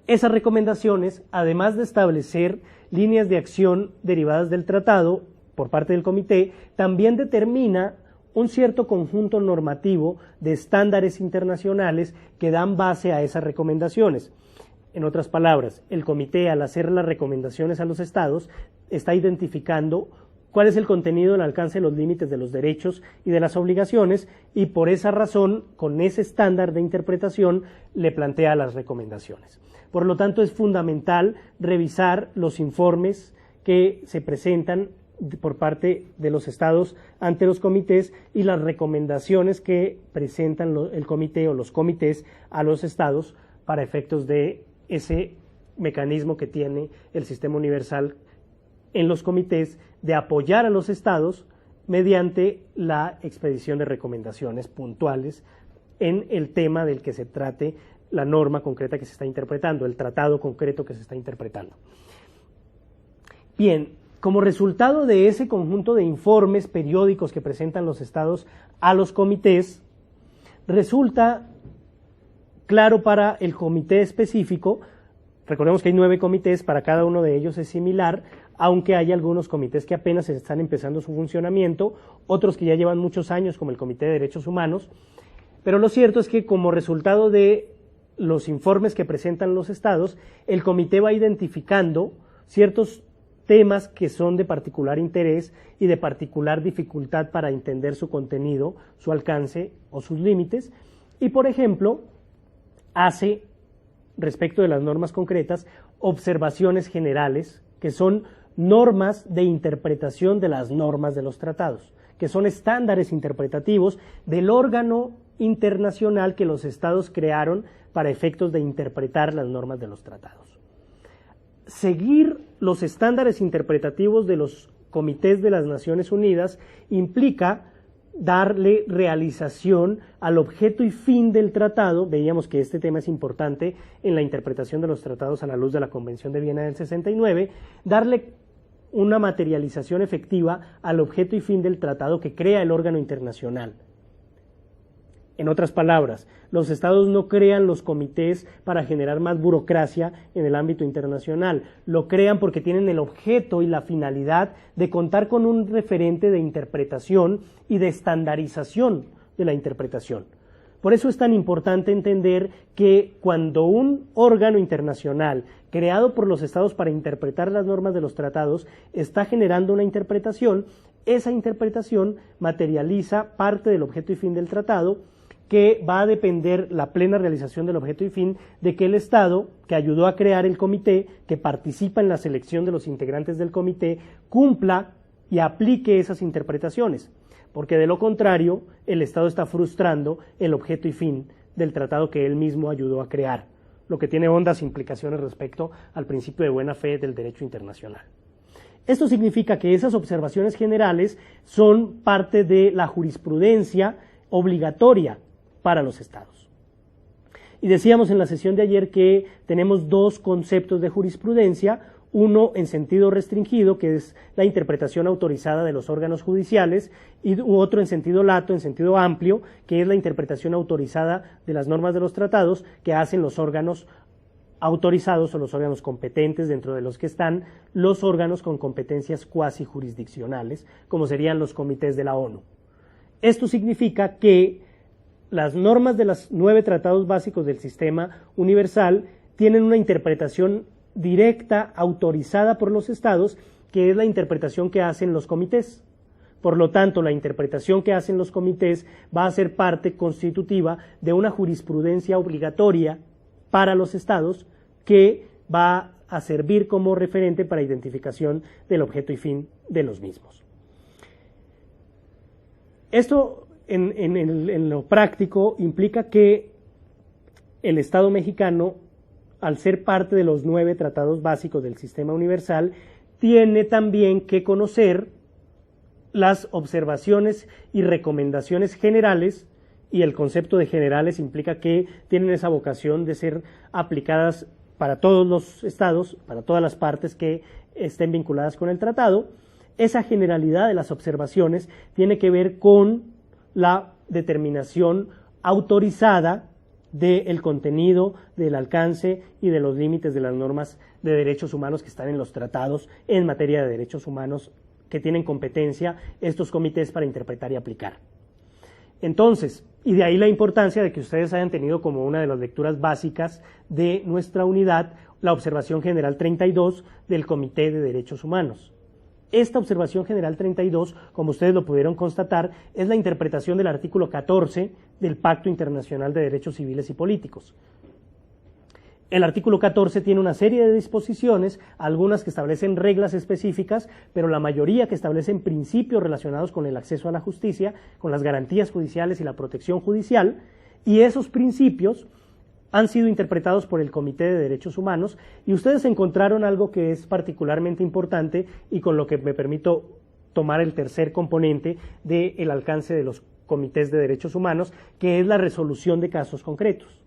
Esas recomendaciones, además de establecer líneas de acción derivadas del tratado por parte del comité, también determina un cierto conjunto normativo de estándares internacionales que dan base a esas recomendaciones. En otras palabras, el comité, al hacer las recomendaciones a los estados, está identificando cuál es el contenido, el alcance, los límites de los derechos y de las obligaciones, y por esa razón, con ese estándar de interpretación, le plantea las recomendaciones. Por lo tanto, es fundamental revisar los informes que se presentan por parte de los estados ante los comités y las recomendaciones que presentan el comité o los comités a los estados para efectos de ese mecanismo que tiene el sistema universal en los comités de apoyar a los estados mediante la expedición de recomendaciones puntuales en el tema del que se trate la norma concreta que se está interpretando, el tratado concreto que se está interpretando. Bien, como resultado de ese conjunto de informes periódicos que presentan los estados a los comités, resulta claro para el comité específico, recordemos que hay 9 comités, para cada uno de ellos es similar, aunque hay algunos comités que apenas están empezando su funcionamiento, otros que ya llevan muchos años, como el Comité de Derechos Humanos, pero lo cierto es que como resultado de los informes que presentan los estados, el comité va identificando ciertos temas que son de particular interés y de particular dificultad para entender su contenido, su alcance o sus límites, y por ejemplo, hace, respecto de las normas concretas, observaciones generales, que son normas de interpretación de las normas de los tratados, que son estándares interpretativos del órgano internacional que los estados crearon para efectos de interpretar las normas de los tratados. Seguir los estándares interpretativos de los comités de las Naciones Unidas implica darle realización al objeto y fin del tratado. Veíamos que este tema es importante en la interpretación de los tratados a la luz de la Convención de Viena del 69, darle una materialización efectiva al objeto y fin del tratado que crea el órgano internacional. En otras palabras, los estados no crean los comités para generar más burocracia en el ámbito internacional, lo crean porque tienen el objeto y la finalidad de contar con un referente de interpretación y de estandarización de la interpretación. Por eso es tan importante entender que cuando un órgano internacional creado por los estados para interpretar las normas de los tratados está generando una interpretación, esa interpretación materializa parte del objeto y fin del tratado, que va a depender la plena realización del objeto y fin de que el Estado que ayudó a crear el comité, que participa en la selección de los integrantes del comité, cumpla y aplique esas interpretaciones, porque de lo contrario el Estado está frustrando el objeto y fin del tratado que él mismo ayudó a crear, lo que tiene hondas implicaciones respecto al principio de buena fe del derecho internacional. Esto significa que esas observaciones generales son parte de la jurisprudencia obligatoria para los estados. Y decíamos en la sesión de ayer que tenemos 2 conceptos de jurisprudencia, uno en sentido restringido, que es la interpretación autorizada de los órganos judiciales, y otro en sentido lato, en sentido amplio, que es la interpretación autorizada de las normas de los tratados que hacen los órganos autorizados o los órganos competentes, dentro de los que están los órganos con competencias cuasi jurisdiccionales, como serían los comités de la ONU. Esto significa que las normas de los 9 tratados básicos del sistema universal tienen una interpretación directa, autorizada por los estados, que es la interpretación que hacen los comités. Por lo tanto, la interpretación que hacen los comités va a ser parte constitutiva de una jurisprudencia obligatoria para los estados que va a servir como referente para identificación del objeto y fin de los mismos. Esto en lo práctico implica que el Estado mexicano, al ser parte de los 9 tratados básicos del sistema universal, tiene también que conocer las observaciones y recomendaciones generales, y el concepto de generales implica que tienen esa vocación de ser aplicadas para todos los estados, para todas las partes que estén vinculadas con el tratado. Esa generalidad de las observaciones tiene que ver con la determinación autorizada del contenido, del alcance y de los límites de las normas de derechos humanos que están en los tratados en materia de derechos humanos, que tienen competencia estos comités para interpretar y aplicar. Entonces, y de ahí la importancia de que ustedes hayan tenido como una de las lecturas básicas de nuestra unidad la observación general 32 del Comité de Derechos Humanos. Esta observación general 32, como ustedes lo pudieron constatar, es la interpretación del artículo 14 del Pacto Internacional de Derechos Civiles y Políticos. El artículo 14 tiene una serie de disposiciones, algunas que establecen reglas específicas, pero la mayoría que establecen principios relacionados con el acceso a la justicia, con las garantías judiciales y la protección judicial, y esos principios han sido interpretados por el Comité de Derechos Humanos, y ustedes encontraron algo que es particularmente importante y con lo que me permito tomar el tercer componente del alcance de los comités de derechos humanos, que es la resolución de casos concretos.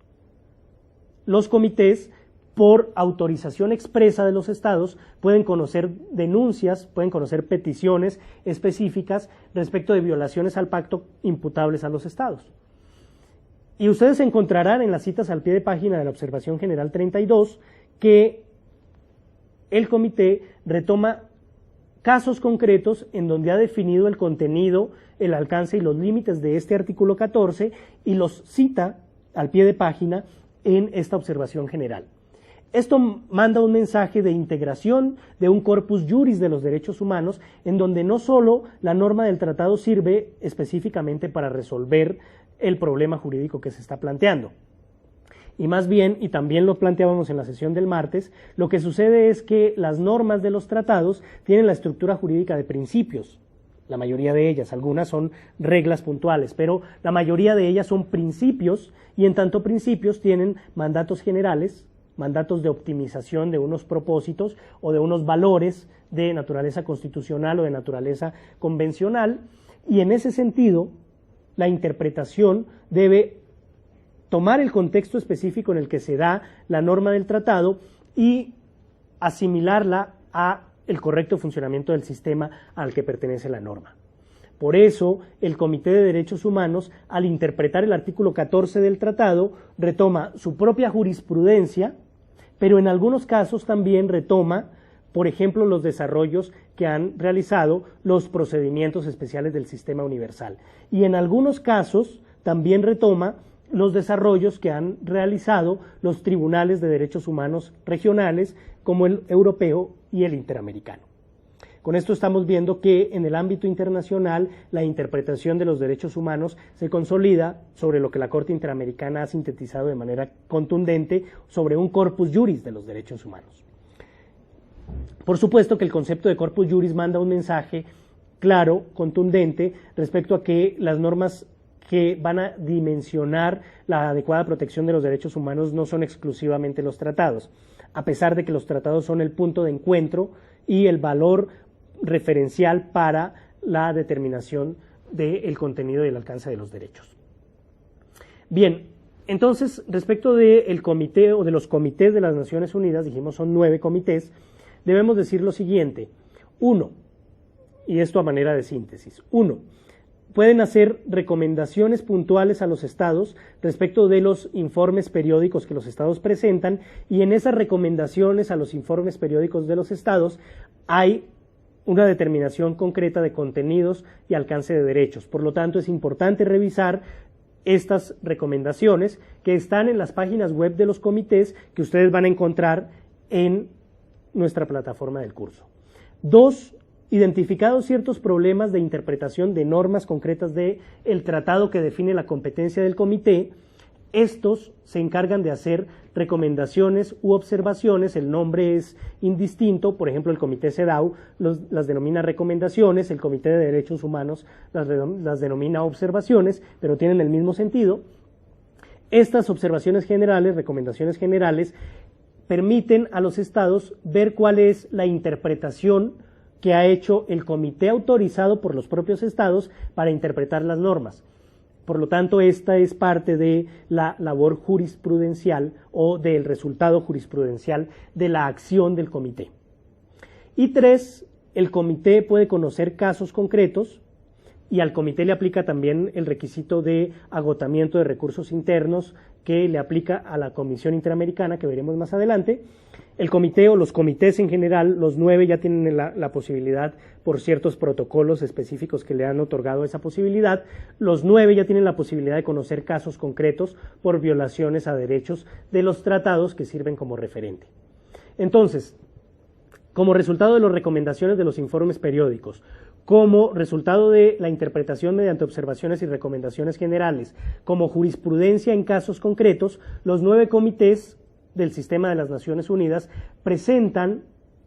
los comités, por autorización expresa de los estados, pueden conocer denuncias, pueden conocer peticiones específicas respecto de violaciones al pacto imputables a los estados. Y ustedes encontrarán en las citas al pie de página de la Observación General 32 que el comité retoma casos concretos en donde ha definido el contenido, el alcance y los límites de este artículo 14 y los cita al pie de página en esta observación general. Esto manda un mensaje de integración de un corpus juris de los derechos humanos, en donde no solo la norma del tratado sirve específicamente para resolver el problema jurídico que se está planteando. Y más bien, y también lo planteábamos en la sesión del martes, lo que sucede es que las normas de los tratados tienen la estructura jurídica de principios, la mayoría de ellas, algunas son reglas puntuales, pero la mayoría de ellas son principios, y en tanto principios tienen mandatos generales, mandatos de optimización de unos propósitos o de unos valores de naturaleza constitucional o de naturaleza convencional, y en ese sentido la interpretación debe tomar el contexto específico en el que se da la norma del tratado y asimilarla a el correcto funcionamiento del sistema al que pertenece la norma. Por eso, el Comité de Derechos Humanos, al interpretar el artículo 14 del tratado, retoma su propia jurisprudencia, pero en algunos casos también retoma, por ejemplo, los desarrollos que han realizado los procedimientos especiales del sistema universal. Y en algunos casos también retoma los desarrollos que han realizado los tribunales de derechos humanos regionales, como el europeo y el interamericano. Con esto estamos viendo que en el ámbito internacional la interpretación de los derechos humanos se consolida sobre lo que la Corte Interamericana ha sintetizado de manera contundente sobre un corpus juris de los derechos humanos. Por supuesto que el concepto de corpus juris manda un mensaje claro, contundente, respecto a que las normas que van a dimensionar la adecuada protección de los derechos humanos no son exclusivamente los tratados, a pesar de que los tratados son el punto de encuentro y el valor referencial para la determinación del contenido y el alcance de los derechos. Bien, entonces, respecto del comité o de los comités de las Naciones Unidas, dijimos son 9 comités, debemos decir lo siguiente. 1, y esto a manera de síntesis. 1, pueden hacer recomendaciones puntuales a los estados respecto de los informes periódicos que los estados presentan, y en esas recomendaciones a los informes periódicos de los estados hay una determinación concreta de contenidos y alcance de derechos. Por lo tanto, es importante revisar estas recomendaciones que están en las páginas web de los comités que ustedes van a encontrar en nuestra plataforma del curso. 2, identificados ciertos problemas de interpretación de normas concretas del tratado que define la competencia del comité, estos se encargan de hacer recomendaciones u observaciones, el nombre es indistinto, por ejemplo el Comité CEDAW las denomina recomendaciones, el Comité de Derechos Humanos las denomina observaciones, pero tienen el mismo sentido. Estas observaciones generales, recomendaciones generales, permiten a los estados ver cuál es la interpretación que ha hecho el comité autorizado por los propios estados para interpretar las normas. Por lo tanto, esta es parte de la labor jurisprudencial o del resultado jurisprudencial de la acción del comité. Y 3, el comité puede conocer casos concretos y al comité le aplica también el requisito de agotamiento de recursos internos que le aplica a la Comisión Interamericana, que veremos más adelante. El comité o los comités en general, los 9 ya tienen la posibilidad por ciertos protocolos específicos que le han otorgado esa posibilidad. Los 9 ya tienen la posibilidad de conocer casos concretos por violaciones a derechos de los tratados que sirven como referente. Entonces, como resultado de las recomendaciones de los informes periódicos, como resultado de la interpretación mediante observaciones y recomendaciones generales, como jurisprudencia en casos concretos, los 9 comités del sistema de las Naciones Unidas presentan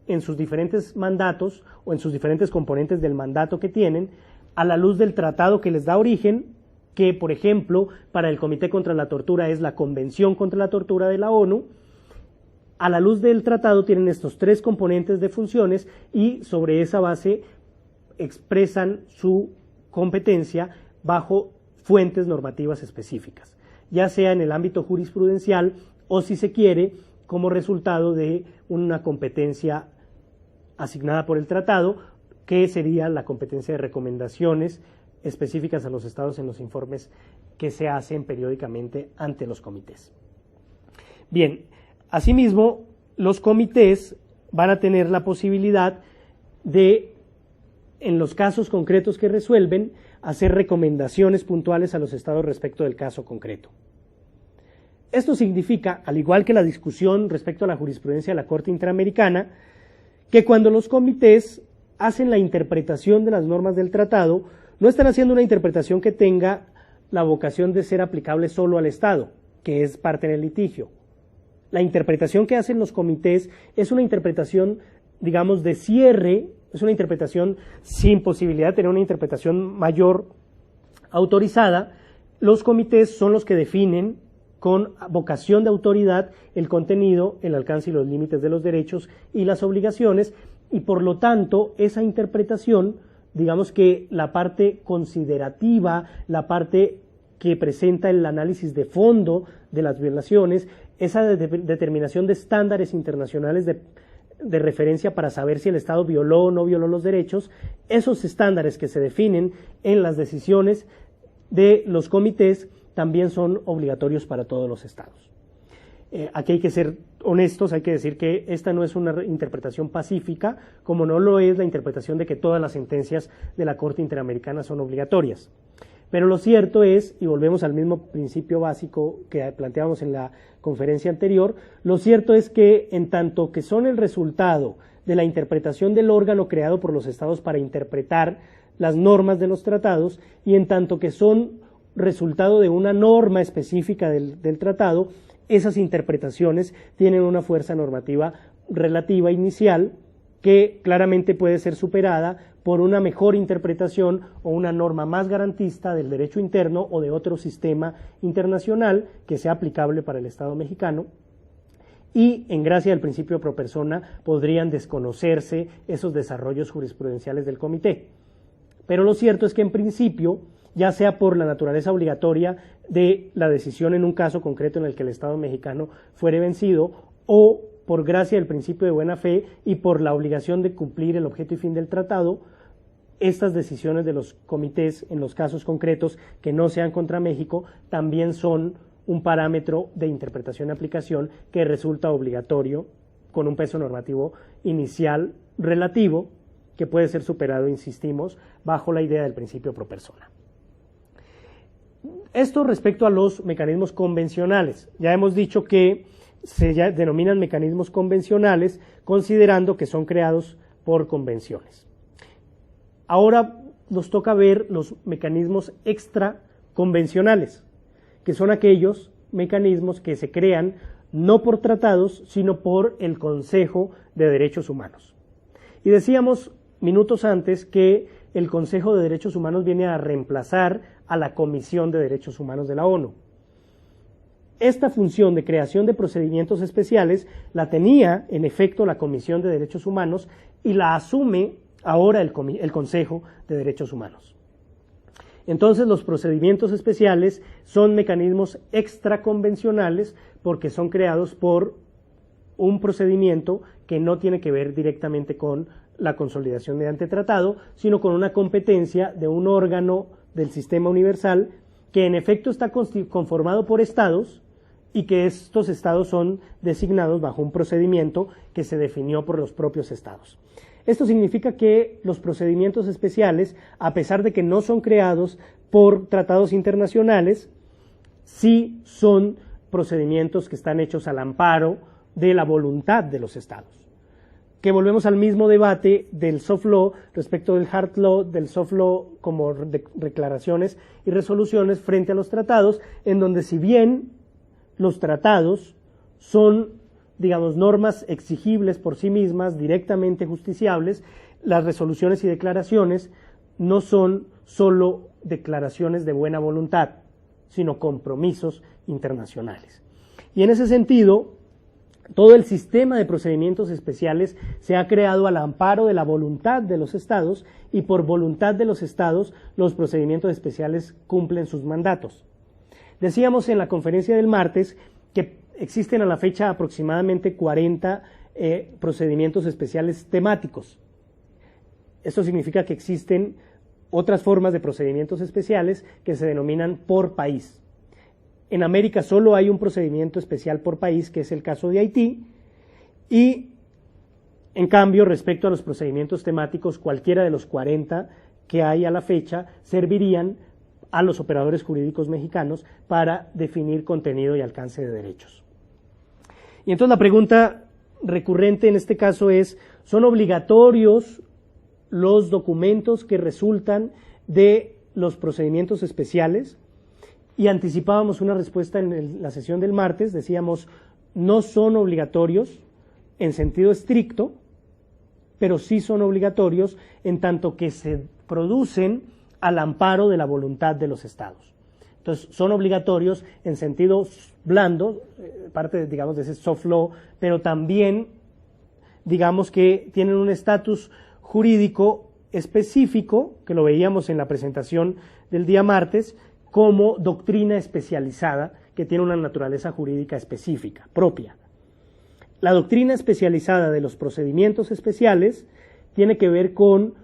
en sus diferentes mandatos o en sus diferentes componentes del mandato que tienen, a la luz del tratado que les da origen, que por ejemplo para el Comité contra la Tortura es la Convención contra la Tortura de la ONU. A la luz del tratado tienen estos 3 componentes de funciones y sobre esa base expresan su competencia bajo fuentes normativas específicas, ya sea en el ámbito jurisprudencial o si se quiere, como resultado de una competencia asignada por el tratado, que sería la competencia de recomendaciones específicas a los estados en los informes que se hacen periódicamente ante los comités. Bien, asimismo, los comités van a tener la posibilidad de, en los casos concretos que resuelven, hacer recomendaciones puntuales a los estados respecto del caso concreto. Esto significa, al igual que la discusión respecto a la jurisprudencia de la Corte Interamericana, que cuando los comités hacen la interpretación de las normas del tratado, no están haciendo una interpretación que tenga la vocación de ser aplicable solo al Estado, que es parte del litigio. La interpretación que hacen los comités es una interpretación, digamos, de cierre, es una interpretación sin posibilidad de tener una interpretación mayor autorizada. Los comités son los que definen con vocación de autoridad el contenido, el alcance y los límites de los derechos y las obligaciones, y por lo tanto esa interpretación, digamos que la parte considerativa, la parte que presenta el análisis de fondo de las violaciones, esa determinación de estándares internacionales de referencia para saber si el Estado violó o no violó los derechos, esos estándares que se definen en las decisiones de los comités también son obligatorios para todos los estados. Aquí hay que ser honestos, hay que decir que esta no es una interpretación pacífica, como no lo es la interpretación de que todas las sentencias de la Corte Interamericana son obligatorias. Pero lo cierto es, y volvemos al mismo principio básico que planteábamos en la conferencia anterior, lo cierto es que en tanto que son el resultado de la interpretación del órgano creado por los estados para interpretar las normas de los tratados, y en tanto que son resultado de una norma específica del tratado, esas interpretaciones tienen una fuerza normativa relativa inicial que claramente puede ser superada por una mejor interpretación o una norma más garantista del derecho interno o de otro sistema internacional que sea aplicable para el Estado mexicano, y en gracia del principio pro persona podrían desconocerse esos desarrollos jurisprudenciales del comité. Pero lo cierto es que en principio, ya sea por la naturaleza obligatoria de la decisión en un caso concreto en el que el Estado mexicano fuere vencido, o por gracia del principio de buena fe y por la obligación de cumplir el objeto y fin del tratado, estas decisiones de los comités en los casos concretos que no sean contra México también son un parámetro de interpretación y aplicación que resulta obligatorio con un peso normativo inicial relativo que puede ser superado, insistimos, bajo la idea del principio pro persona. Esto respecto a los mecanismos convencionales. Ya hemos dicho que se denominan mecanismos convencionales considerando que son creados por convenciones. Ahora nos toca ver los mecanismos extraconvencionales, que son aquellos mecanismos que se crean no por tratados, sino por el Consejo de Derechos Humanos. Y decíamos minutos antes que el Consejo de Derechos Humanos viene a reemplazar a la Comisión de Derechos Humanos de la ONU. Esta función de creación de procedimientos especiales la tenía, en efecto, la Comisión de Derechos Humanos y la asume ahora el Consejo de Derechos Humanos. Entonces, los procedimientos especiales son mecanismos extraconvencionales porque son creados por un procedimiento que no tiene que ver directamente con la consolidación mediante tratado, sino con una competencia de un órgano del sistema universal que en efecto está conformado por estados y que estos estados son designados bajo un procedimiento que se definió por los propios estados. Esto significa que los procedimientos especiales, a pesar de que no son creados por tratados internacionales, sí son procedimientos que están hechos al amparo de la voluntad de los estados. Que volvemos al mismo debate del soft law respecto del hard law, del soft law como declaraciones y resoluciones frente a los tratados, en donde si bien los tratados son, digamos, normas exigibles por sí mismas, directamente justiciables, las resoluciones y declaraciones no son solo declaraciones de buena voluntad, sino compromisos internacionales. Y en ese sentido, todo el sistema de procedimientos especiales se ha creado al amparo de la voluntad de los estados, y por voluntad de los estados los procedimientos especiales cumplen sus mandatos. Decíamos en la conferencia del martes que existen a la fecha aproximadamente 40 procedimientos especiales temáticos. Esto significa que existen otras formas de procedimientos especiales que se denominan por país. En América solo hay un procedimiento especial por país, que es el caso de Haití, y en cambio, respecto a los procedimientos temáticos, cualquiera de los 40 que hay a la fecha servirían a los operadores jurídicos mexicanos para definir contenido y alcance de derechos. Y entonces la pregunta recurrente en este caso es, ¿son obligatorios los documentos que resultan de los procedimientos especiales? Y anticipábamos una respuesta en la sesión del martes, decíamos, no son obligatorios en sentido estricto, pero sí son obligatorios en tanto que se producen al amparo de la voluntad de los estados. Entonces, son obligatorios en sentido blando, parte, digamos, de ese soft law, pero también, digamos, que tienen un estatus jurídico específico, que lo veíamos en la presentación del día martes, como doctrina especializada, que tiene una naturaleza jurídica específica, propia. La doctrina especializada de los procedimientos especiales tiene que ver con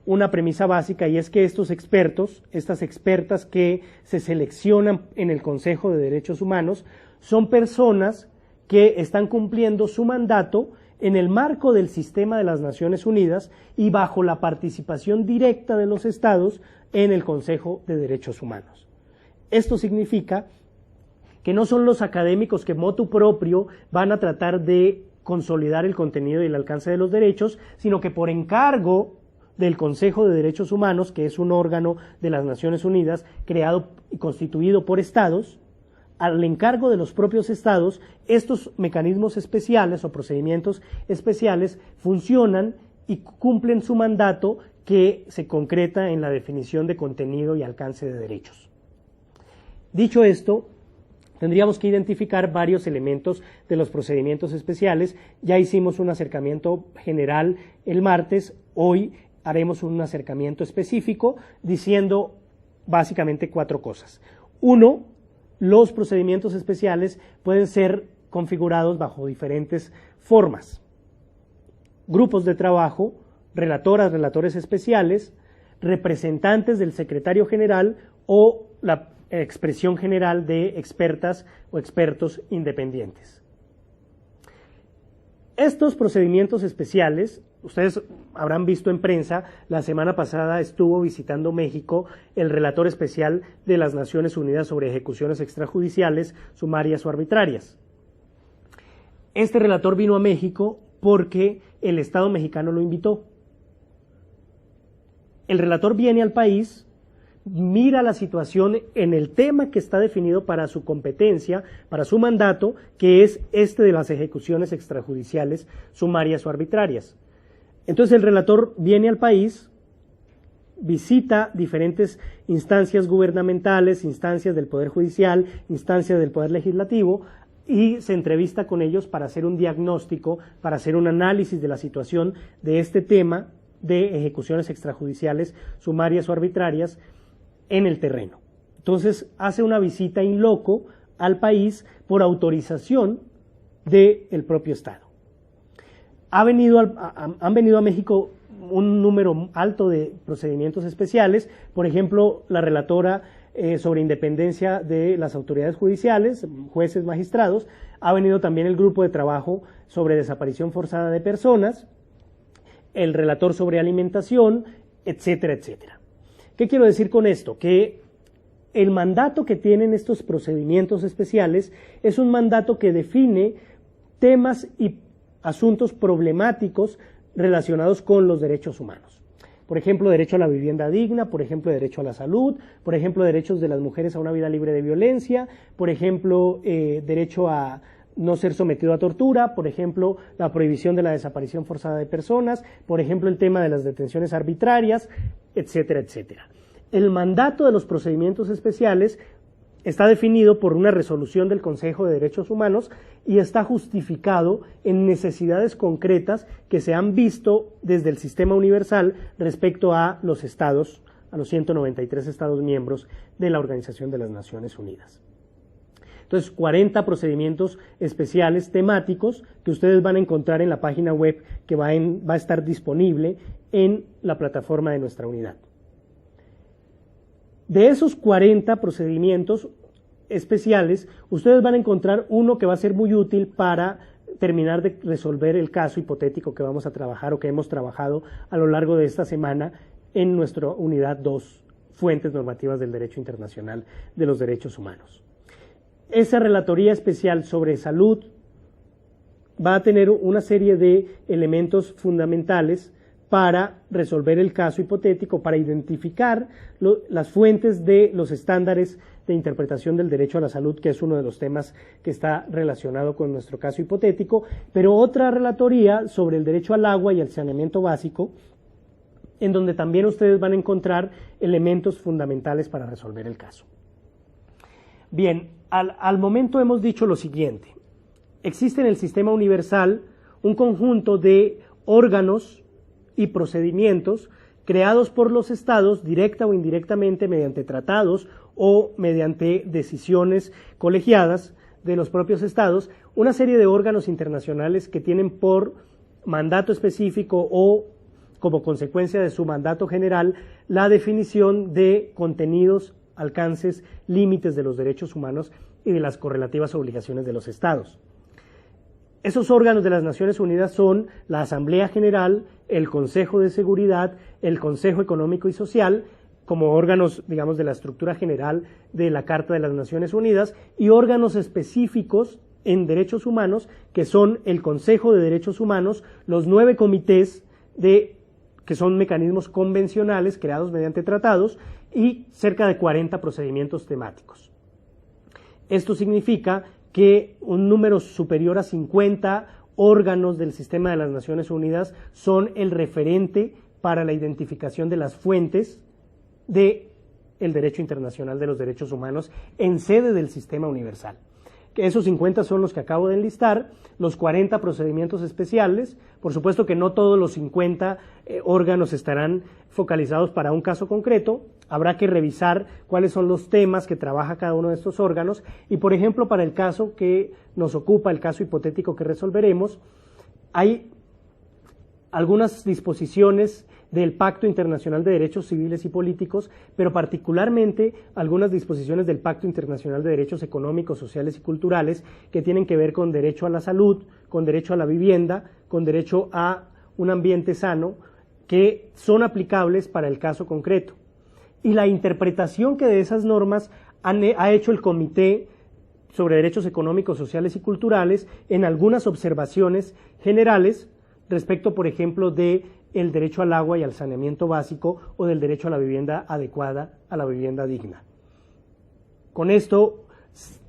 una premisa básica, y es que estos expertos, estas expertas que se seleccionan en el Consejo de Derechos Humanos, son personas que están cumpliendo su mandato en el marco del sistema de las Naciones Unidas y bajo la participación directa de los estados en el Consejo de Derechos Humanos. Esto significa que no son los académicos que motu proprio van a tratar de consolidar el contenido y el alcance de los derechos, sino que por encargo del Consejo de Derechos Humanos, que es un órgano de las Naciones Unidas creado y constituido por estados, al encargo de los propios estados, estos mecanismos especiales o procedimientos especiales funcionan y cumplen su mandato, que se concreta en la definición de contenido y alcance de derechos. Dicho esto, tendríamos que identificar varios elementos de los procedimientos especiales. Ya hicimos un acercamiento general el martes, hoy haremos un acercamiento específico diciendo básicamente 4 cosas. 1, los procedimientos especiales pueden ser configurados bajo diferentes formas. Grupos de trabajo, relatoras, relatores especiales, representantes del secretario general o la expresión general de expertas o expertos independientes. Estos procedimientos especiales, ustedes habrán visto en prensa, la semana pasada estuvo visitando México el relator especial de las Naciones Unidas sobre ejecuciones extrajudiciales, sumarias o arbitrarias. Este relator vino a México porque el Estado mexicano lo invitó. El relator viene al país, mira la situación en el tema que está definido para su competencia, para su mandato, que es este de las ejecuciones extrajudiciales, sumarias o arbitrarias. Entonces el relator viene al país, visita diferentes instancias gubernamentales, instancias del Poder Judicial, instancias del Poder Legislativo, y se entrevista con ellos para hacer un diagnóstico, para hacer un análisis de la situación de este tema de ejecuciones extrajudiciales, sumarias o arbitrarias en el terreno. Entonces hace una visita in loco al país por autorización del propio Estado. Han venido a México un número alto de procedimientos especiales, por ejemplo, la relatora sobre independencia de las autoridades judiciales, jueces, magistrados. Ha venido también el grupo de trabajo sobre desaparición forzada de personas, el relator sobre alimentación, etcétera, etcétera. ¿Qué quiero decir con esto? Que el mandato que tienen estos procedimientos especiales es un mandato que define temas y asuntos problemáticos relacionados con los derechos humanos. Por ejemplo, derecho a la vivienda digna, por ejemplo, derecho a la salud, por ejemplo, derechos de las mujeres a una vida libre de violencia, por ejemplo, derecho a no ser sometido a tortura, por ejemplo, la prohibición de la desaparición forzada de personas, por ejemplo, el tema de las detenciones arbitrarias, etcétera, etcétera. El mandato de los procedimientos especiales está definido por una resolución del Consejo de Derechos Humanos y está justificado en necesidades concretas que se han visto desde el sistema universal respecto a los estados, a los 193 estados miembros de la Organización de las Naciones Unidas. Entonces, 40 procedimientos especiales temáticos que ustedes van a encontrar en la página web que va a estar disponible en la plataforma de nuestra unidad. De esos 40 procedimientos especiales, ustedes van a encontrar uno que va a ser muy útil para terminar de resolver el caso hipotético que vamos a trabajar o que hemos trabajado a lo largo de esta semana en nuestra unidad 2, Fuentes Normativas del Derecho Internacional de los Derechos Humanos. Esa relatoría especial sobre salud va a tener una serie de elementos fundamentales para resolver el caso hipotético, para identificar las fuentes de los estándares de interpretación del derecho a la salud, que es uno de los temas que está relacionado con nuestro caso hipotético, pero otra relatoría sobre el derecho al agua y el saneamiento básico, en donde también ustedes van a encontrar elementos fundamentales para resolver el caso. Bien, al momento hemos dicho lo siguiente: existe en el sistema universal un conjunto de órganos y procedimientos creados por los estados directa o indirectamente mediante tratados o mediante decisiones colegiadas de los propios estados, una serie de órganos internacionales que tienen por mandato específico o como consecuencia de su mandato general la definición de contenidos, alcances, límites de los derechos humanos y de las correlativas obligaciones de los estados. Esos órganos de las Naciones Unidas son la Asamblea General, el Consejo de Seguridad, el Consejo Económico y Social, como órganos, digamos, de la estructura general de la Carta de las Naciones Unidas, y órganos específicos en derechos humanos, que son el Consejo de Derechos Humanos, los 9 comités que son mecanismos convencionales creados mediante tratados, y cerca de 40 procedimientos temáticos. Esto significa que un número superior a 50 órganos del sistema de las Naciones Unidas son el referente para la identificación de las fuentes del derecho internacional de los derechos humanos en sede del sistema universal. Que esos 50 son los que acabo de enlistar, los 40 procedimientos especiales. Por supuesto que no todos los 50 órganos estarán focalizados para un caso concreto. Habrá que revisar cuáles son los temas que trabaja cada uno de estos órganos y, por ejemplo, para el caso que nos ocupa, el caso hipotético que resolveremos, hay algunas disposiciones del Pacto Internacional de Derechos Civiles y Políticos, pero particularmente algunas disposiciones del Pacto Internacional de Derechos Económicos, Sociales y Culturales que tienen que ver con derecho a la salud, con derecho a la vivienda, con derecho a un ambiente sano, que son aplicables para el caso concreto. Y la interpretación que de esas normas ha hecho el Comité sobre Derechos Económicos, Sociales y Culturales en algunas observaciones generales respecto, por ejemplo, de el derecho al agua y al saneamiento básico o del derecho a la vivienda adecuada, a la vivienda digna. Con esto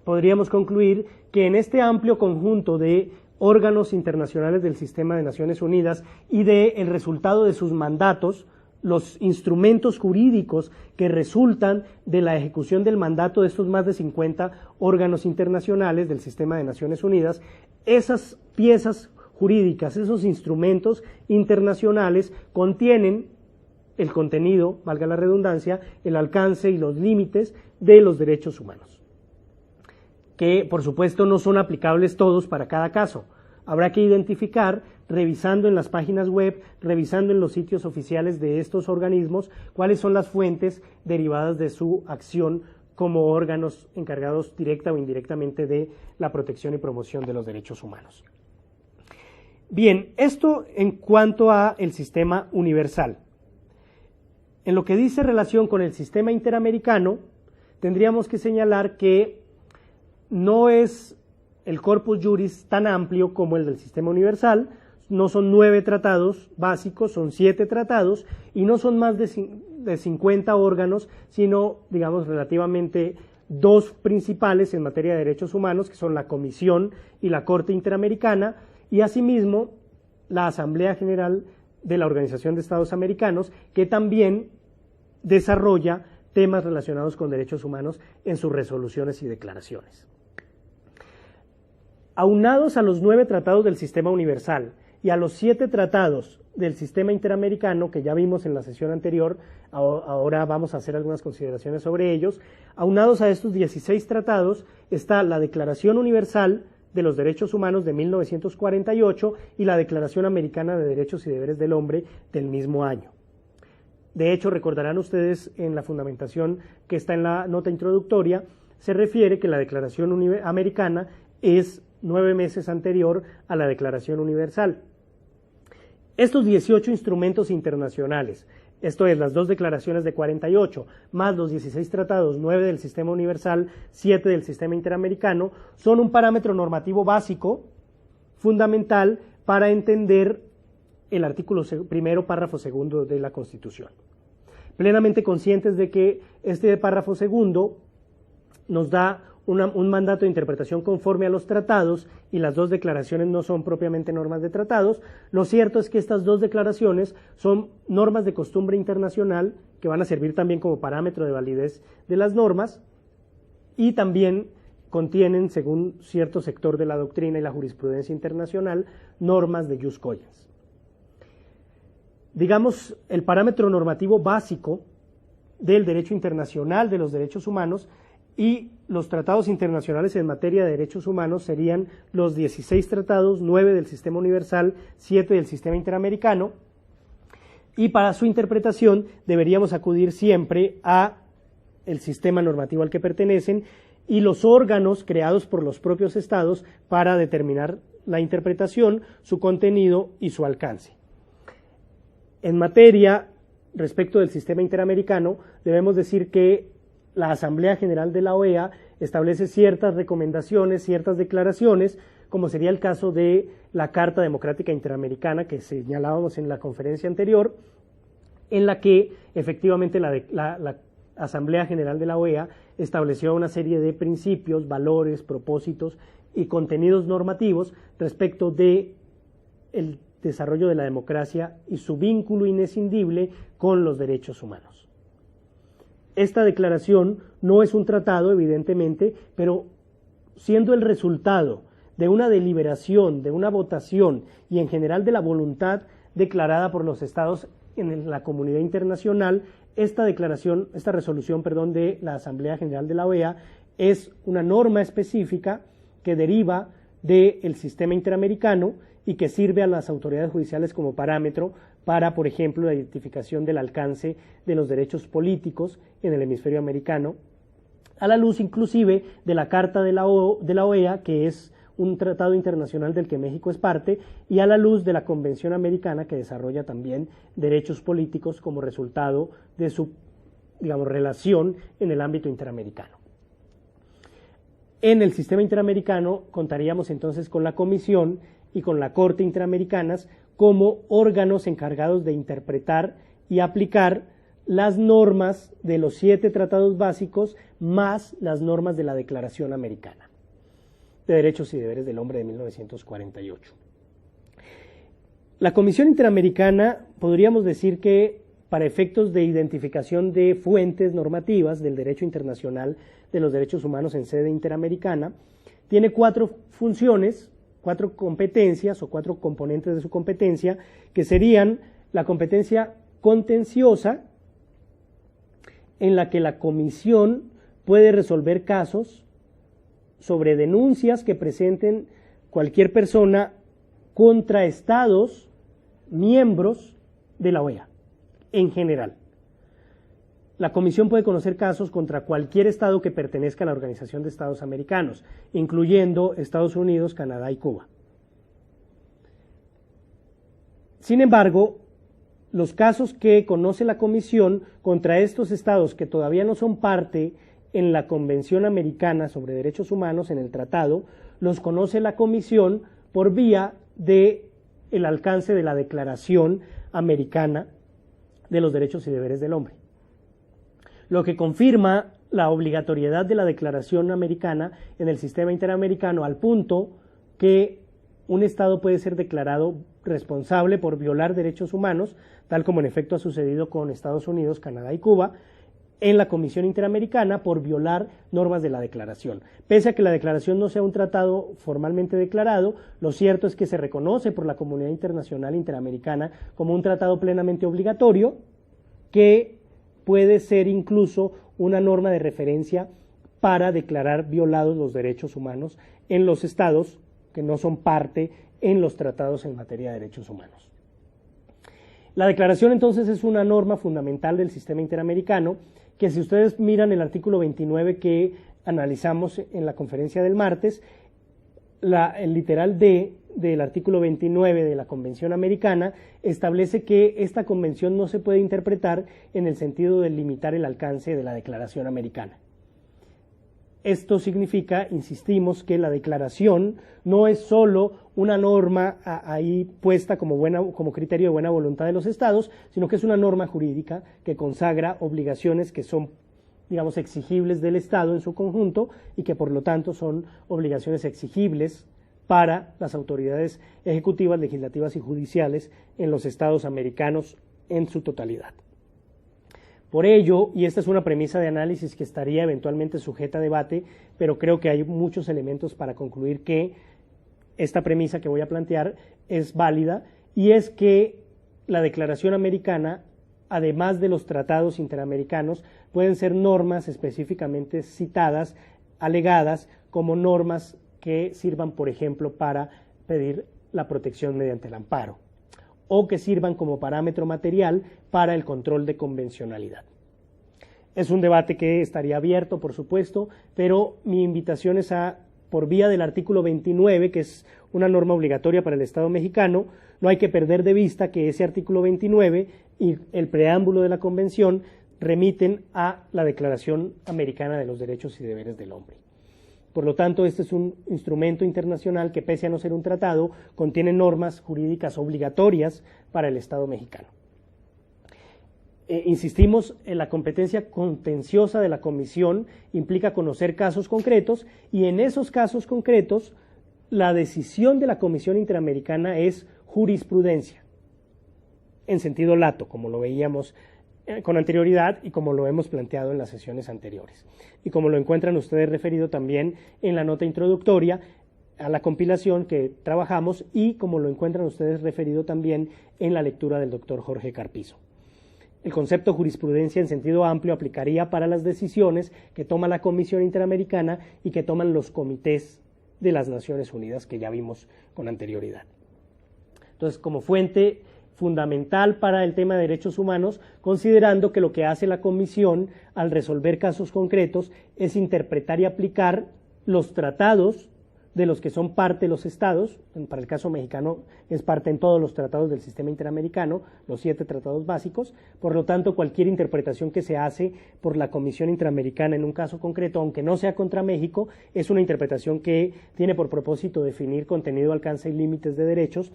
podríamos concluir que en este amplio conjunto de órganos internacionales del sistema de Naciones Unidas y el resultado de sus mandatos, los instrumentos jurídicos que resultan de la ejecución del mandato de estos más de 50 órganos internacionales del sistema de Naciones Unidas, esas piezas jurídicas, esos instrumentos internacionales contienen el contenido, valga la redundancia, el alcance y los límites de los derechos humanos, que por supuesto no son aplicables todos para cada caso. Habrá que identificar, revisando en las páginas web, revisando en los sitios oficiales de estos organismos, cuáles son las fuentes derivadas de su acción como órganos encargados directa o indirectamente de la protección y promoción de los derechos humanos. Bien, esto en cuanto a el sistema universal. En lo que dice relación con el sistema interamericano, tendríamos que señalar que no es el corpus juris tan amplio como el del sistema universal, no son 9 tratados básicos, son 7 tratados, y no son más de 50 órganos, sino, digamos, relativamente 2 principales en materia de derechos humanos, que son la Comisión y la Corte Interamericana, y asimismo la Asamblea General de la Organización de Estados Americanos, que también desarrolla temas relacionados con derechos humanos en sus resoluciones y declaraciones. Aunados a los 9 tratados del sistema universal y a los 7 tratados del sistema interamericano que ya vimos en la sesión anterior, ahora vamos a hacer algunas consideraciones sobre ellos. Aunados a estos 16 tratados está la Declaración Universal de los Derechos Humanos de 1948 y la Declaración Americana de Derechos y Deberes del Hombre del mismo año. De hecho, recordarán ustedes en la fundamentación que está en la nota introductoria, se refiere que la Declaración Americana es 9 meses anterior a la Declaración Universal. Estos 18 instrumentos internacionales, esto es, las 2 declaraciones de 48, más los 16 tratados, 9 del Sistema Universal, 7 del Sistema Interamericano, son un parámetro normativo básico, fundamental, para entender el artículo primero, párrafo segundo de la Constitución. Plenamente conscientes de que este párrafo segundo nos da un mandato de interpretación conforme a los tratados y las 2 declaraciones no son propiamente normas de tratados, lo cierto es que estas 2 declaraciones son normas de costumbre internacional que van a servir también como parámetro de validez de las normas y también contienen, según cierto sector de la doctrina y la jurisprudencia internacional, normas de jus cogens. Digamos, el parámetro normativo básico del derecho internacional de los derechos humanos y los tratados internacionales en materia de derechos humanos serían los 16 tratados, 9 del Sistema Universal, 7 del Sistema Interamericano, y para su interpretación deberíamos acudir siempre a el sistema normativo al que pertenecen y los órganos creados por los propios estados para determinar la interpretación, su contenido y su alcance. En materia, respecto del sistema interamericano, debemos decir que la Asamblea General de la OEA establece ciertas recomendaciones, ciertas declaraciones, como sería el caso de la Carta Democrática Interamericana que señalábamos en la conferencia anterior, en la que efectivamente la Asamblea General de la OEA estableció una serie de principios, valores, propósitos y contenidos normativos respecto de el desarrollo de la democracia y su vínculo inescindible con los derechos humanos. Esta declaración no es un tratado, evidentemente, pero siendo el resultado de una deliberación, de una votación y en general de la voluntad declarada por los estados en la comunidad internacional, esta resolución de la Asamblea General de la OEA es una norma específica que deriva del sistema interamericano y que sirve a las autoridades judiciales como parámetro para, por ejemplo, la identificación del alcance de los derechos políticos en el hemisferio americano, a la luz inclusive de la Carta de la OEA, que es un tratado internacional del que México es parte, y a la luz de la Convención Americana, que desarrolla también derechos políticos como resultado de su, relación en el ámbito interamericano. En el sistema interamericano contaríamos entonces con la Comisión y con la Corte Interamericanas como órganos encargados de interpretar y aplicar las normas de los 7 tratados básicos más las normas de la Declaración Americana de Derechos y Deberes del Hombre de 1948. La Comisión Interamericana podríamos decir que para efectos de identificación de fuentes normativas del derecho internacional de los derechos humanos en sede interamericana, tiene 4 funciones, 4 competencias o 4 componentes de su competencia, que serían la competencia contenciosa, en la que la Comisión puede resolver casos sobre denuncias que presenten cualquier persona contra estados miembros de la OEA, en general. La Comisión puede conocer casos contra cualquier estado que pertenezca a la Organización de Estados Americanos, incluyendo Estados Unidos, Canadá y Cuba. Sin embargo, los casos que conoce la Comisión contra estos estados que todavía no son parte en la Convención Americana sobre Derechos Humanos, en el tratado, los conoce la Comisión por vía del alcance de la Declaración Americana de los Derechos y Deberes del Hombre, lo que confirma la obligatoriedad de la Declaración Americana en el sistema interamericano, al punto que un Estado puede ser declarado responsable por violar derechos humanos, tal como en efecto ha sucedido con Estados Unidos, Canadá y Cuba, en la Comisión Interamericana por violar normas de la declaración. Pese a que la declaración no sea un tratado formalmente declarado, lo cierto es que se reconoce por la comunidad internacional interamericana como un tratado plenamente obligatorio que puede ser incluso una norma de referencia para declarar violados los derechos humanos en los estados que no son parte en los tratados en materia de derechos humanos. La declaración entonces es una norma fundamental del sistema interamericano que, si ustedes miran el artículo 29 que analizamos en la conferencia del martes, el literal D del artículo 29 de la Convención Americana establece que esta convención no se puede interpretar en el sentido de limitar el alcance de la Declaración Americana. Esto significa, insistimos, que la declaración no es solo una norma ahí puesta como criterio de buena voluntad de los estados, sino que es una norma jurídica que consagra obligaciones que son, digamos, exigibles del Estado en su conjunto y que por lo tanto son obligaciones exigibles para las autoridades ejecutivas, legislativas y judiciales en los estados americanos en su totalidad. Por ello, y esta es una premisa de análisis que estaría eventualmente sujeta a debate, pero creo que hay muchos elementos para concluir que esta premisa que voy a plantear es válida, y es que la Declaración Americana, además de los tratados interamericanos, pueden ser normas específicamente citadas, alegadas, como normas que sirvan, por ejemplo, para pedir la protección mediante el amparo, o que sirvan como parámetro material para el control de convencionalidad. Es un debate que estaría abierto, por supuesto, pero mi invitación es por vía del artículo 29, que es una norma obligatoria para el Estado mexicano, no hay que perder de vista que ese artículo 29 y el preámbulo de la Convención remiten a la Declaración Americana de los Derechos y Deberes del Hombre. Por lo tanto, este es un instrumento internacional que, pese a no ser un tratado, contiene normas jurídicas obligatorias para el Estado mexicano. Insistimos, en la competencia contenciosa de la Comisión implica conocer casos concretos, y en esos casos concretos la decisión de la Comisión Interamericana es jurisprudencia, en sentido lato, como lo veíamos con anterioridad y como lo hemos planteado en las sesiones anteriores, y como lo encuentran ustedes referido también en la nota introductoria a la compilación que trabajamos, y como lo encuentran ustedes referido también en la lectura del doctor Jorge Carpizo. El concepto jurisprudencia en sentido amplio aplicaría para las decisiones que toma la Comisión Interamericana y que toman los comités de las Naciones Unidas, que ya vimos con anterioridad. Entonces, como fuente fundamental para el tema de derechos humanos, considerando que lo que hace la Comisión al resolver casos concretos es interpretar y aplicar los tratados de los que son parte los estados. Para el caso mexicano es parte en todos los tratados del sistema interamericano, los 7 tratados básicos. Por lo tanto, cualquier interpretación que se hace por la Comisión Interamericana en un caso concreto, aunque no sea contra México, es una interpretación que tiene por propósito definir contenido, alcance y límites de derechos,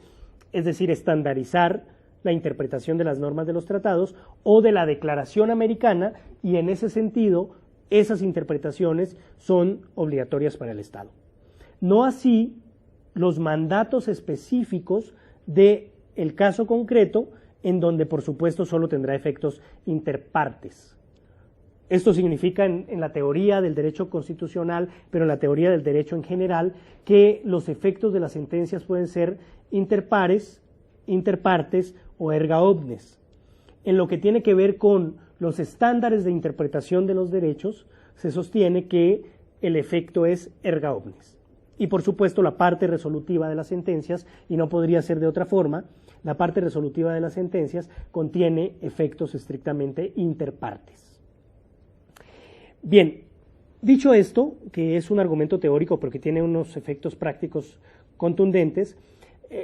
es decir, estandarizar la interpretación de las normas de los tratados o de la Declaración Americana, y en ese sentido esas interpretaciones son obligatorias para el Estado. No así los mandatos específicos del caso concreto, en donde por supuesto solo tendrá efectos interpartes. Esto significa en la teoría del derecho constitucional, pero en la teoría del derecho en general, que los efectos de las sentencias pueden ser interpares, interpartes o erga omnes. En lo que tiene que ver con los estándares de interpretación de los derechos, se sostiene que el efecto es erga omnes. Y por supuesto la parte resolutiva de las sentencias, y no podría ser de otra forma, la parte resolutiva de las sentencias contiene efectos estrictamente interpartes. Bien, dicho esto, que es un argumento teórico porque tiene unos efectos prácticos contundentes,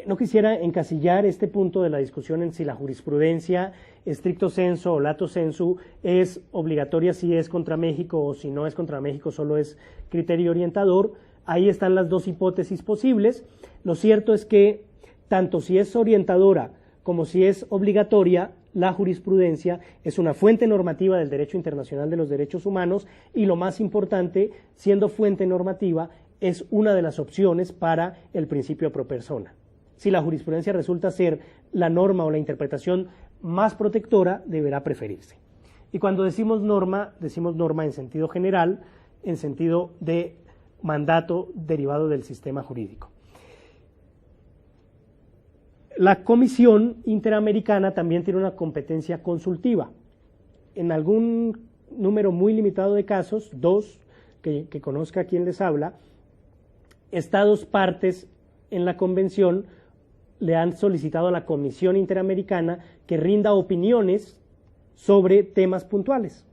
no quisiera encasillar este punto de la discusión en si la jurisprudencia stricto sensu o lato sensu es obligatoria si es contra México, o si no es contra México solo es criterio orientador. Ahí están las dos hipótesis posibles. Lo cierto es que tanto si es orientadora como si es obligatoria, la jurisprudencia es una fuente normativa del derecho internacional de los derechos humanos, y lo más importante, siendo fuente normativa, es una de las opciones para el principio pro persona. Si la jurisprudencia resulta ser la norma o la interpretación más protectora, deberá preferirse. Y cuando decimos norma en sentido general, en sentido de mandato derivado del sistema jurídico. La Comisión Interamericana también tiene una competencia consultiva. En algún número muy limitado de casos, 2, que conozca quien les habla, estados partes en la convención le han solicitado a la Comisión Interamericana que rinda opiniones sobre temas puntuales.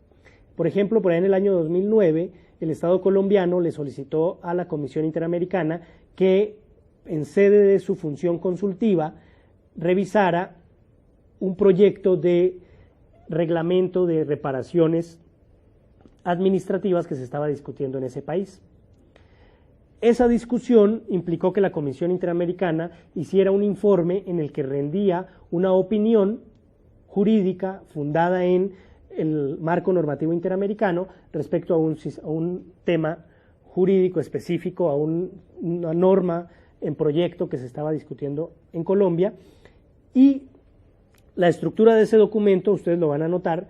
Por ejemplo, por ahí en el año 2009, el Estado colombiano le solicitó a la Comisión Interamericana que, en sede de su función consultiva, revisara un proyecto de reglamento de reparaciones administrativas que se estaba discutiendo en ese país. Esa discusión implicó que la Comisión Interamericana hiciera un informe en el que rendía una opinión jurídica fundada en el marco normativo interamericano respecto a un tema jurídico específico, a una norma en proyecto que se estaba discutiendo en Colombia, y la estructura de ese documento, ustedes lo van a notar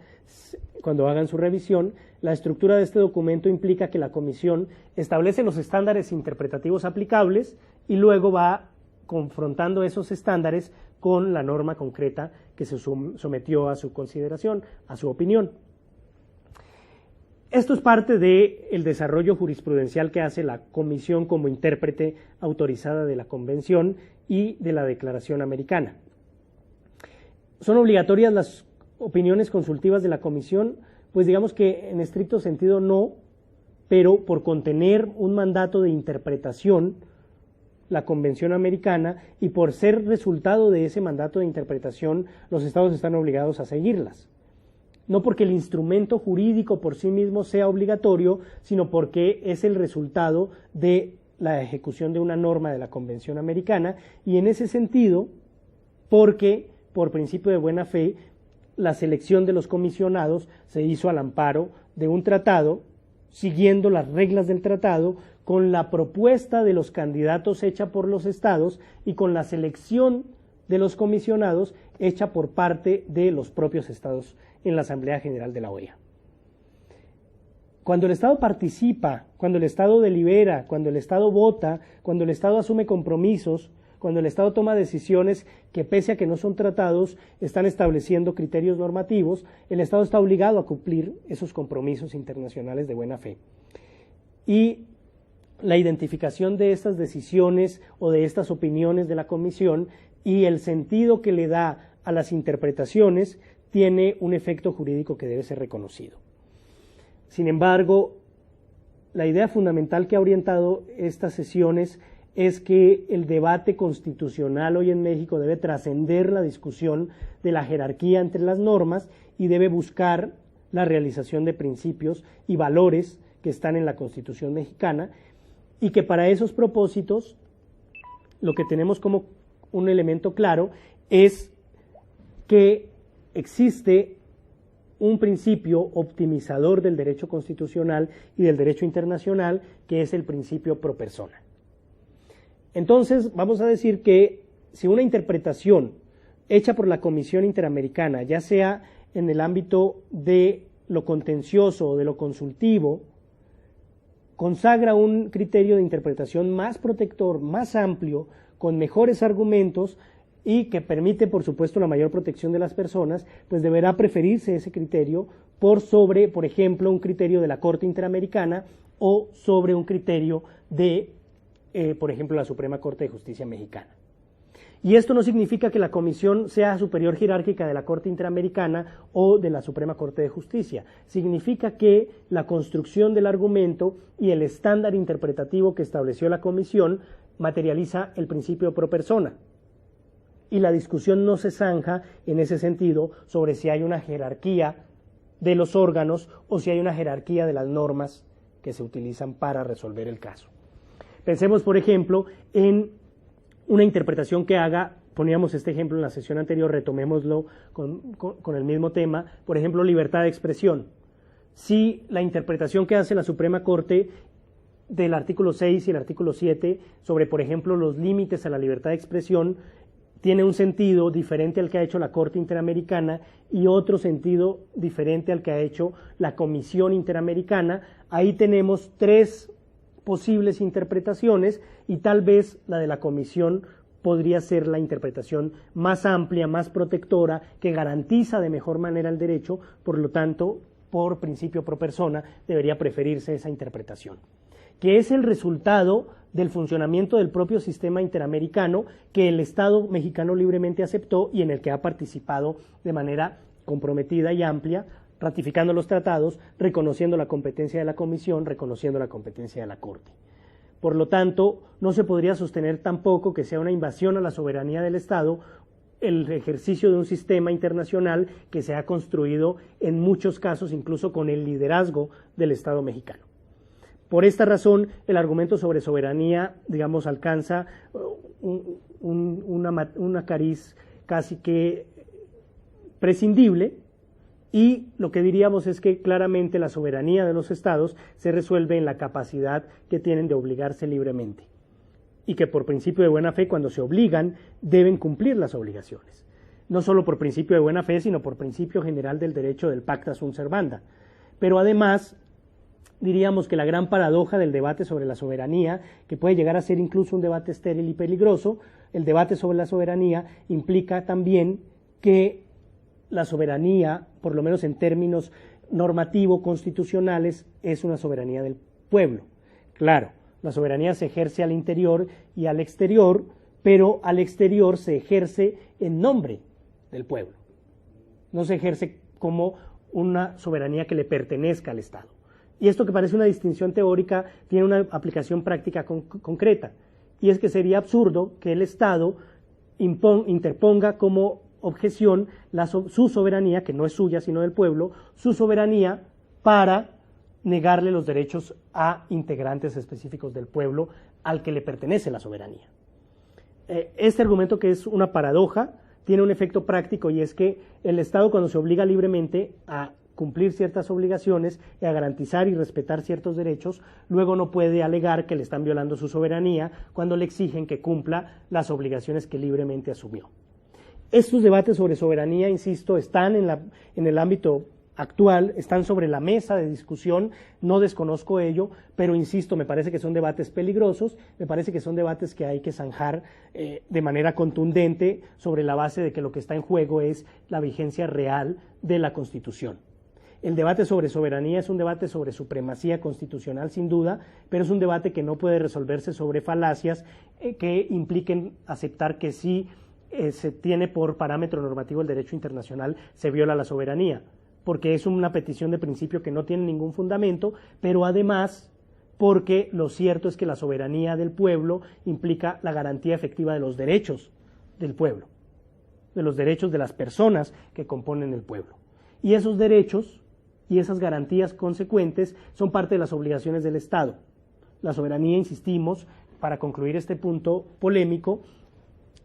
cuando hagan su revisión, la estructura de este documento implica que la Comisión establece los estándares interpretativos aplicables y luego va confrontando esos estándares con la norma concreta que se sometió a su consideración, a su opinión. Esto es parte del desarrollo jurisprudencial que hace la Comisión como intérprete autorizada de la Convención y de la Declaración Americana. ¿Son obligatorias las opiniones consultivas de la Comisión? Pues digamos que en estricto sentido no, pero por contener un mandato de interpretación, la Convención Americana, y por ser resultado de ese mandato de interpretación, los estados están obligados a seguirlas. No porque el instrumento jurídico por sí mismo sea obligatorio, sino porque es el resultado de la ejecución de una norma de la Convención Americana, y en ese sentido, porque por principio de buena fe, la selección de los comisionados se hizo al amparo de un tratado, siguiendo las reglas del tratado, con la propuesta de los candidatos hecha por los estados y con la selección de los comisionados hecha por parte de los propios estados en la Asamblea General de la OEA. Cuando el Estado participa, cuando el Estado delibera, cuando el Estado vota, cuando el Estado asume compromisos, cuando el Estado toma decisiones que, pese a que no son tratados, están estableciendo criterios normativos, el Estado está obligado a cumplir esos compromisos internacionales de buena fe. Y la identificación de estas decisiones o de estas opiniones de la Comisión y el sentido que le da a las interpretaciones tiene un efecto jurídico que debe ser reconocido. Sin embargo, la idea fundamental que ha orientado estas sesiones es que el debate constitucional hoy en México debe trascender la discusión de la jerarquía entre las normas y debe buscar la realización de principios y valores que están en la Constitución mexicana, y que para esos propósitos lo que tenemos como un elemento claro es que existe un principio optimizador del derecho constitucional y del derecho internacional, que es el principio pro persona. Entonces, vamos a decir que si una interpretación hecha por la Comisión Interamericana, ya sea en el ámbito de lo contencioso o de lo consultivo, consagra un criterio de interpretación más protector, más amplio, con mejores argumentos y que permite, por supuesto, la mayor protección de las personas, pues deberá preferirse ese criterio por sobre, por ejemplo, un criterio de la Corte Interamericana o sobre un criterio de, por ejemplo, la Suprema Corte de Justicia Mexicana. Y esto no significa que la Comisión sea superior jerárquica de la Corte Interamericana o de la Suprema Corte de Justicia. Significa que la construcción del argumento y el estándar interpretativo que estableció la Comisión materializa el principio pro persona. Y la discusión no se zanja en ese sentido sobre si hay una jerarquía de los órganos o si hay una jerarquía de las normas que se utilizan para resolver el caso. Pensemos, por ejemplo, en una interpretación que haga, poníamos este ejemplo en la sesión anterior, retomémoslo con el mismo tema, por ejemplo, libertad de expresión. Si la interpretación que hace la Suprema Corte del artículo 6 y el artículo 7 sobre, por ejemplo, los límites a la libertad de expresión, tiene un sentido diferente al que ha hecho la Corte Interamericana y otro sentido diferente al que ha hecho la Comisión Interamericana. Ahí tenemos tres posibles interpretaciones y tal vez la de la Comisión podría ser la interpretación más amplia, más protectora, que garantiza de mejor manera el derecho, por lo tanto, por principio pro persona, debería preferirse esa interpretación, que es el resultado del funcionamiento del propio sistema interamericano que el Estado mexicano libremente aceptó y en el que ha participado de manera comprometida y amplia, ratificando los tratados, reconociendo la competencia de la Comisión, reconociendo la competencia de la Corte. Por lo tanto, no se podría sostener tampoco que sea una invasión a la soberanía del Estado el ejercicio de un sistema internacional que se ha construido en muchos casos incluso con el liderazgo del Estado mexicano. Por esta razón, el argumento sobre soberanía, digamos, alcanza una cariz casi que prescindible, y lo que diríamos es que claramente la soberanía de los estados se resuelve en la capacidad que tienen de obligarse libremente, y que por principio de buena fe, cuando se obligan, deben cumplir las obligaciones, no solo por principio de buena fe, sino por principio general del derecho del pacta sunt servanda. Pero además, diríamos que la gran paradoja del debate sobre la soberanía, que puede llegar a ser incluso un debate estéril y peligroso, el debate sobre la soberanía implica también que la soberanía, por lo menos en términos normativo-constitucionales, es una soberanía del pueblo. Claro, la soberanía se ejerce al interior y al exterior, pero al exterior se ejerce en nombre del pueblo. No se ejerce como una soberanía que le pertenezca al Estado. Y esto, que parece una distinción teórica, tiene una aplicación práctica concreta, y es que sería absurdo que el Estado interponga como objeción su soberanía, que no es suya sino del pueblo, su soberanía para negarle los derechos a integrantes específicos del pueblo al que le pertenece la soberanía. Este argumento, que es una paradoja, tiene un efecto práctico, y es que el Estado, cuando se obliga libremente a cumplir ciertas obligaciones y a garantizar y respetar ciertos derechos, luego no puede alegar que le están violando su soberanía cuando le exigen que cumpla las obligaciones que libremente asumió. Estos debates sobre soberanía, insisto, están en el ámbito actual, están sobre la mesa de discusión, no desconozco ello, pero insisto, me parece que son debates peligrosos, me parece que son debates que hay que zanjar de manera contundente sobre la base de que lo que está en juego es la vigencia real de la Constitución. El debate sobre soberanía es un debate sobre supremacía constitucional, sin duda, pero es un debate que no puede resolverse sobre falacias que impliquen aceptar que sí se tiene por parámetro normativo el derecho internacional, se viola la soberanía, porque es una petición de principio que no tiene ningún fundamento, pero además porque lo cierto es que la soberanía del pueblo implica la garantía efectiva de los derechos del pueblo, de los derechos de las personas que componen el pueblo. Y esos derechos y esas garantías consecuentes son parte de las obligaciones del Estado. La soberanía, insistimos, para concluir este punto polémico,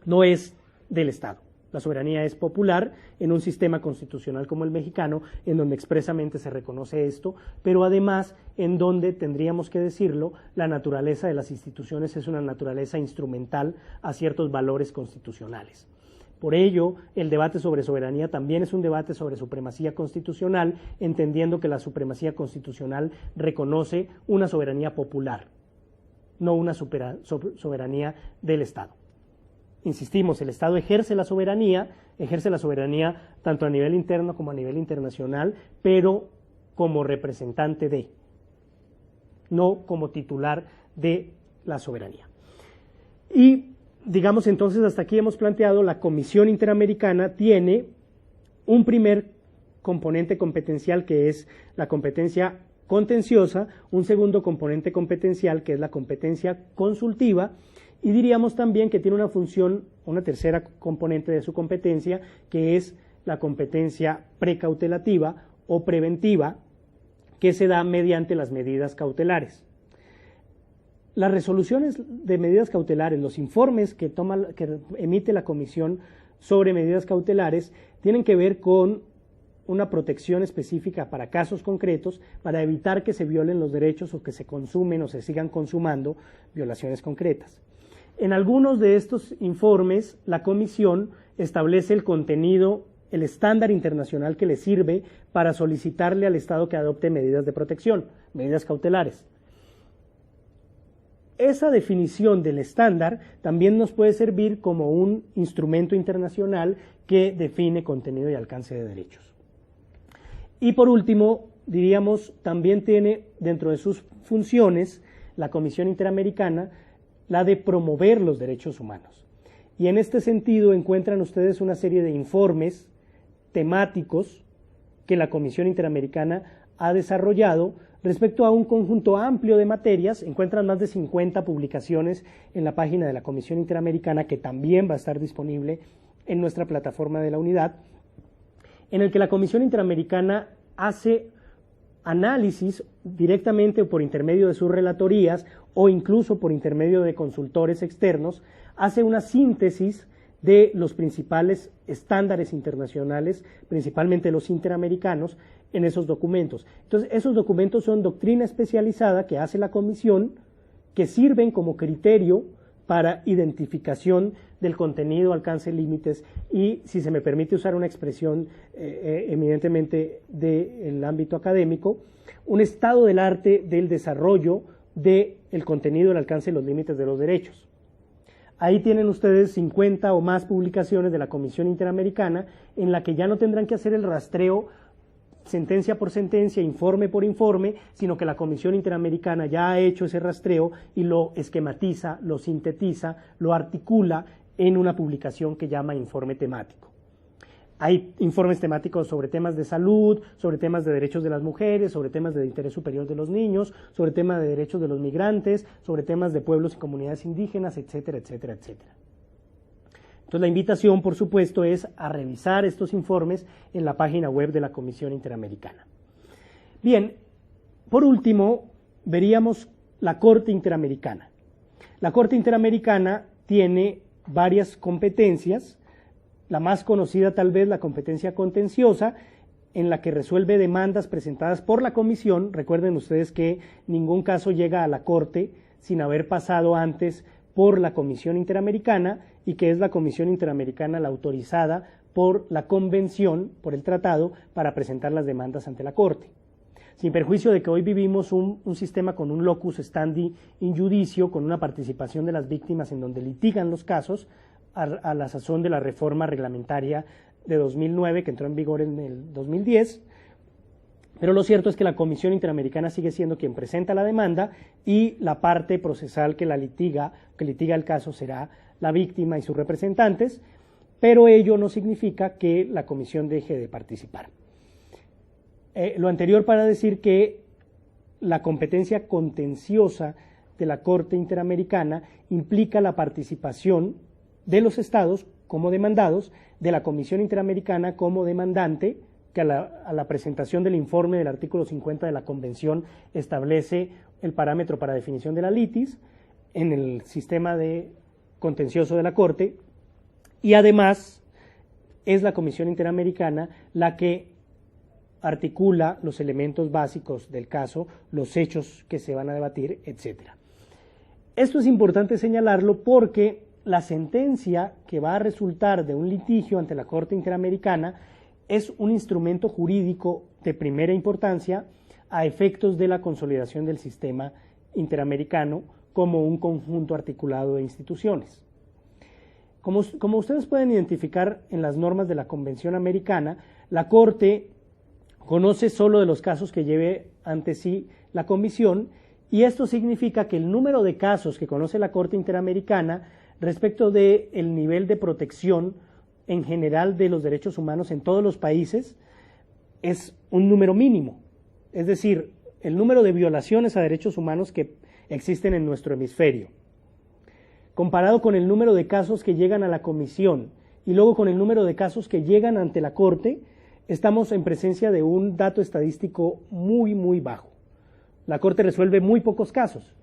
no es del Estado. La soberanía es popular en un sistema constitucional como el mexicano, en donde expresamente se reconoce esto, pero además en donde, tendríamos que decirlo, la naturaleza de las instituciones es una naturaleza instrumental a ciertos valores constitucionales. Por ello, el debate sobre soberanía también es un debate sobre supremacía constitucional, entendiendo que la supremacía constitucional reconoce una soberanía popular, no una soberanía del Estado. Insistimos, el Estado ejerce la soberanía tanto a nivel interno como a nivel internacional, pero como representante de, no como titular de la soberanía. Y digamos entonces, hasta aquí hemos planteado, la Comisión Interamericana tiene un primer componente competencial, que es la competencia contenciosa, un segundo componente competencial, que es la competencia consultiva, y diríamos también que tiene una función, una tercera componente de su competencia, que es la competencia precautelativa o preventiva, que se da mediante las medidas cautelares. Las resoluciones de medidas cautelares, los informes que emite la Comisión sobre medidas cautelares, tienen que ver con una protección específica para casos concretos, para evitar que se violen los derechos o que se consumen o se sigan consumando violaciones concretas. En algunos de estos informes, la Comisión establece el contenido, el estándar internacional que le sirve para solicitarle al Estado que adopte medidas de protección, medidas cautelares. Esa definición del estándar también nos puede servir como un instrumento internacional que define contenido y alcance de derechos. Y por último, diríamos, también tiene dentro de sus funciones la Comisión Interamericana la de promover los derechos humanos. Y en este sentido encuentran ustedes una serie de informes temáticos que la Comisión Interamericana ha desarrollado respecto a un conjunto amplio de materias. Encuentran más de 50 publicaciones en la página de la Comisión Interamericana, que también va a estar disponible en nuestra plataforma de la unidad, en el que la Comisión Interamericana hace análisis directamente o por intermedio de sus relatorías o incluso por intermedio de consultores externos, hace una síntesis de los principales estándares internacionales, principalmente los interamericanos, en esos documentos. Entonces, esos documentos son doctrina especializada que hace la Comisión, que sirven como criterio para identificación del contenido, alcance, límites y, si se me permite usar una expresión eminentemente del ámbito académico, un estado del arte del desarrollo del contenido, el alcance y los límites de los derechos. Ahí tienen ustedes 50 o más publicaciones de la Comisión Interamericana en la que ya no tendrán que hacer el rastreo sentencia por sentencia, informe por informe, sino que la Comisión Interamericana ya ha hecho ese rastreo y lo esquematiza, lo sintetiza, lo articula en una publicación que llama informe temático. Hay informes temáticos sobre temas de salud, sobre temas de derechos de las mujeres, sobre temas de interés superior de los niños, sobre temas de derechos de los migrantes, sobre temas de pueblos y comunidades indígenas, etcétera, etcétera, etcétera. Entonces la invitación, por supuesto, es a revisar estos informes en la página web de la Comisión Interamericana. Bien, por último, veríamos la Corte Interamericana. La Corte Interamericana tiene varias competencias, la más conocida tal vez la competencia contenciosa, en la que resuelve demandas presentadas por la Comisión. Recuerden ustedes que ningún caso llega a la Corte sin haber pasado antes por la Comisión Interamericana, y que es la Comisión Interamericana la autorizada por la Convención, por el tratado, para presentar las demandas ante la Corte. Sin perjuicio de que hoy vivimos un sistema con un locus standi in judicio, con una participación de las víctimas en donde litigan los casos, a la sazón de la reforma reglamentaria de 2009, que entró en vigor en el 2010, pero lo cierto es que la Comisión Interamericana sigue siendo quien presenta la demanda y la parte procesal que litiga el caso será la víctima y sus representantes, pero ello no significa que la Comisión deje de participar. Lo anterior para decir que la competencia contenciosa de la Corte Interamericana implica la participación de los estados como demandados, de la Comisión Interamericana como demandante, que a la presentación del informe del artículo 50 de la Convención establece el parámetro para definición de la litis en el sistema contencioso de la Corte, y además es la Comisión Interamericana la que articula los elementos básicos del caso, los hechos que se van a debatir, etc. Esto es importante señalarlo porque la sentencia que va a resultar de un litigio ante la Corte Interamericana es un instrumento jurídico de primera importancia a efectos de la consolidación del sistema interamericano como un conjunto articulado de instituciones. Como ustedes pueden identificar en las normas de la Convención Americana, la Corte conoce solo de los casos que lleve ante sí la Comisión, y esto significa que el número de casos que conoce la Corte Interamericana respecto del nivel de protección en general de los derechos humanos en todos los países es un número mínimo, es decir, el número de violaciones a derechos humanos que existen en nuestro hemisferio, comparado con el número de casos que llegan a la Comisión y luego con el número de casos que llegan ante la Corte, estamos en presencia de un dato estadístico muy, muy bajo. La Corte resuelve muy pocos casos,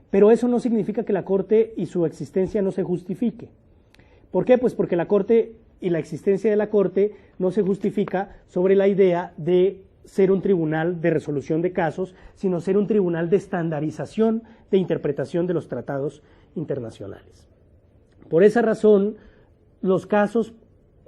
pero eso no significa que la Corte y su existencia no se justifique. ¿Por qué? Pues porque la Corte y la existencia de la Corte no se justifica sobre la idea de ser un tribunal de resolución de casos, sino ser un tribunal de estandarización, de interpretación de los tratados internacionales. Por esa razón, los casos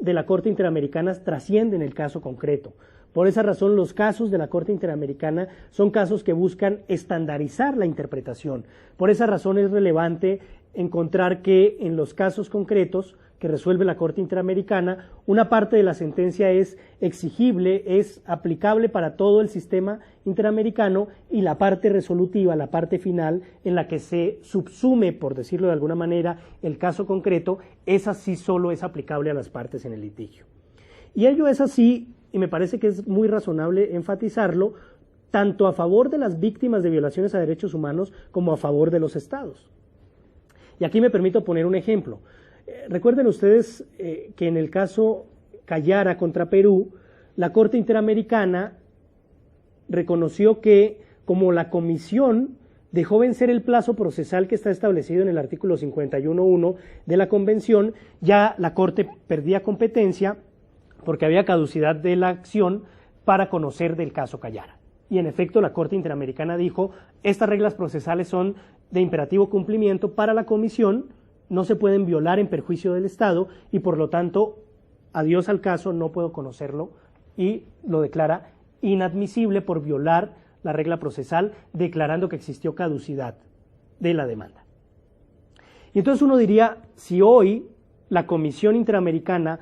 de la Corte Interamericana trascienden el caso concreto. Por esa razón, los casos de la Corte Interamericana son casos que buscan estandarizar la interpretación. Por esa razón es relevante encontrar que en los casos concretos que resuelve la Corte Interamericana, una parte de la sentencia es exigible, es aplicable para todo el sistema interamericano, y la parte resolutiva, la parte final, en la que se subsume, por decirlo de alguna manera, el caso concreto, esa sí solo es aplicable a las partes en el litigio. Y ello es así, y me parece que es muy razonable enfatizarlo, tanto a favor de las víctimas de violaciones a derechos humanos como a favor de los estados. Y aquí me permito poner un ejemplo. Recuerden ustedes que en el caso Callara contra Perú, la Corte Interamericana reconoció que, como la Comisión dejó vencer el plazo procesal que está establecido en el artículo 51.1 de la Convención, ya la Corte perdía competencia porque había caducidad de la acción para conocer del caso Callara. Y en efecto, la Corte Interamericana dijo, estas reglas procesales son de imperativo cumplimiento para la Comisión, no se pueden violar en perjuicio del Estado y por lo tanto, adiós al caso, no puedo conocerlo, y lo declara inadmisible por violar la regla procesal, declarando que existió caducidad de la demanda. Y entonces uno diría, si hoy la Comisión Interamericana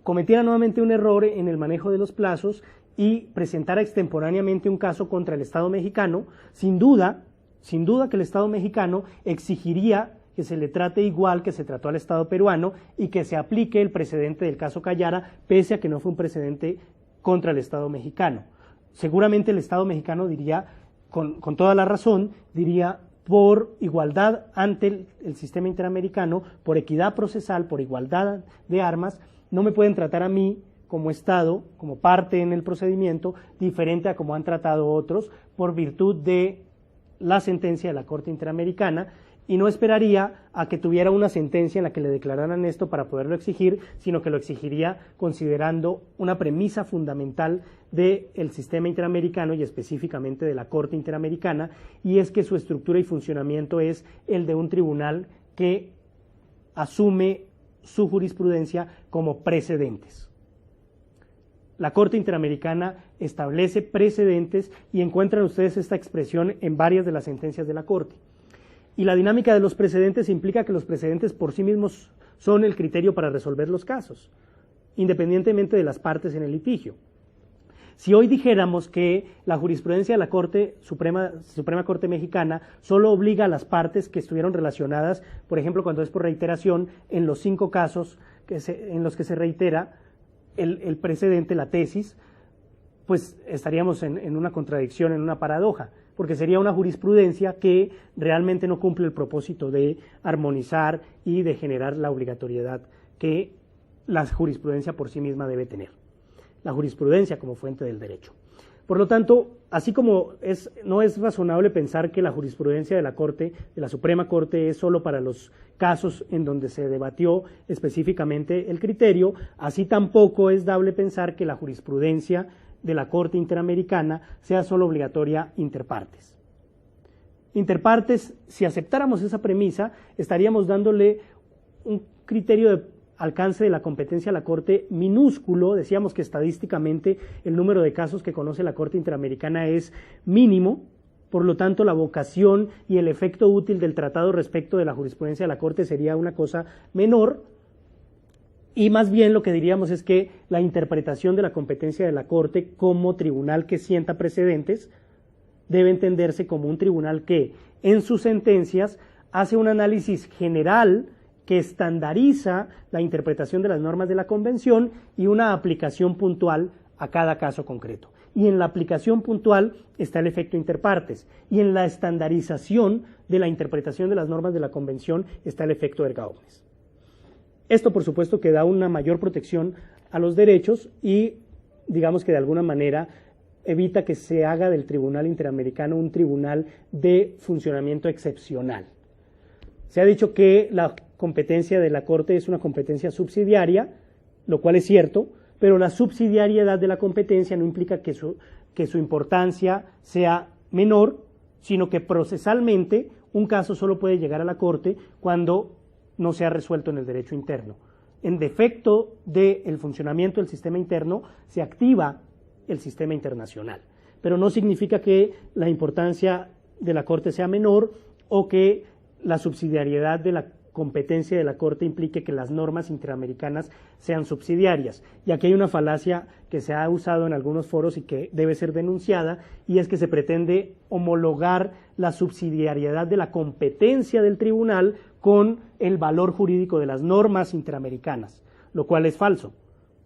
cometiera nuevamente un error en el manejo de los plazos y presentara extemporáneamente un caso contra el Estado mexicano, sin duda que el Estado mexicano exigiría que se le trate igual que se trató al Estado peruano y que se aplique el precedente del caso Callara, pese a que no fue un precedente contra el Estado mexicano. Seguramente el Estado mexicano diría, con toda la razón, diría, por igualdad ante el sistema interamericano, por equidad procesal, por igualdad de armas, no me pueden tratar a mí como Estado, como parte en el procedimiento, diferente a como han tratado otros, por virtud de la sentencia de la Corte Interamericana, y no esperaría a que tuviera una sentencia en la que le declararan esto para poderlo exigir, sino que lo exigiría considerando una premisa fundamental del sistema interamericano y específicamente de la Corte Interamericana, y es que su estructura y funcionamiento es el de un tribunal que asume su jurisprudencia como precedentes. La Corte Interamericana establece precedentes y encuentran ustedes esta expresión en varias de las sentencias de la Corte. Y la dinámica de los precedentes implica que los precedentes por sí mismos son el criterio para resolver los casos, independientemente de las partes en el litigio. Si hoy dijéramos que la jurisprudencia de la Suprema Corte Mexicana solo obliga a las partes que estuvieron relacionadas, por ejemplo, cuando es por reiteración, en los 5 casos en los que se reitera el precedente, la tesis, pues estaríamos en una contradicción, en una paradoja, porque sería una jurisprudencia que realmente no cumple el propósito de armonizar y de generar la obligatoriedad que la jurisprudencia por sí misma debe tener, la jurisprudencia como fuente del derecho. Por lo tanto, así como no es razonable pensar que la jurisprudencia de la Corte, de la Suprema Corte, es solo para los casos en donde se debatió específicamente el criterio, así tampoco es dable pensar que la jurisprudencia de la Corte Interamericana sea solo obligatoria interpartes. Interpartes, si aceptáramos esa premisa, estaríamos dándole un criterio de alcance de la competencia a la Corte minúsculo. Decíamos que estadísticamente el número de casos que conoce la Corte Interamericana es mínimo, por lo tanto la vocación y el efecto útil del tratado respecto de la jurisprudencia de la Corte sería una cosa menor, y más bien lo que diríamos es que la interpretación de la competencia de la Corte como tribunal que sienta precedentes debe entenderse como un tribunal que en sus sentencias hace un análisis general que estandariza la interpretación de las normas de la Convención y una aplicación puntual a cada caso concreto. Y en la aplicación puntual está el efecto interpartes, y en la estandarización de la interpretación de las normas de la Convención está el efecto erga omnes. Esto, por supuesto, que da una mayor protección a los derechos y, digamos que de alguna manera, evita que se haga del Tribunal Interamericano un tribunal de funcionamiento excepcional. Se ha dicho que la competencia de la Corte es una competencia subsidiaria, lo cual es cierto, pero la subsidiariedad de la competencia no implica que que su importancia sea menor, sino que procesalmente un caso solo puede llegar a la Corte cuando no se ha resuelto en el derecho interno. En defecto del funcionamiento del sistema interno, se activa el sistema internacional, pero no significa que la importancia de la Corte sea menor o que la subsidiariedad de la competencia de la Corte implique que las normas interamericanas sean subsidiarias. Y aquí hay una falacia que se ha usado en algunos foros y que debe ser denunciada, y es que se pretende homologar la subsidiariedad de la competencia del tribunal con el valor jurídico de las normas interamericanas, lo cual es falso.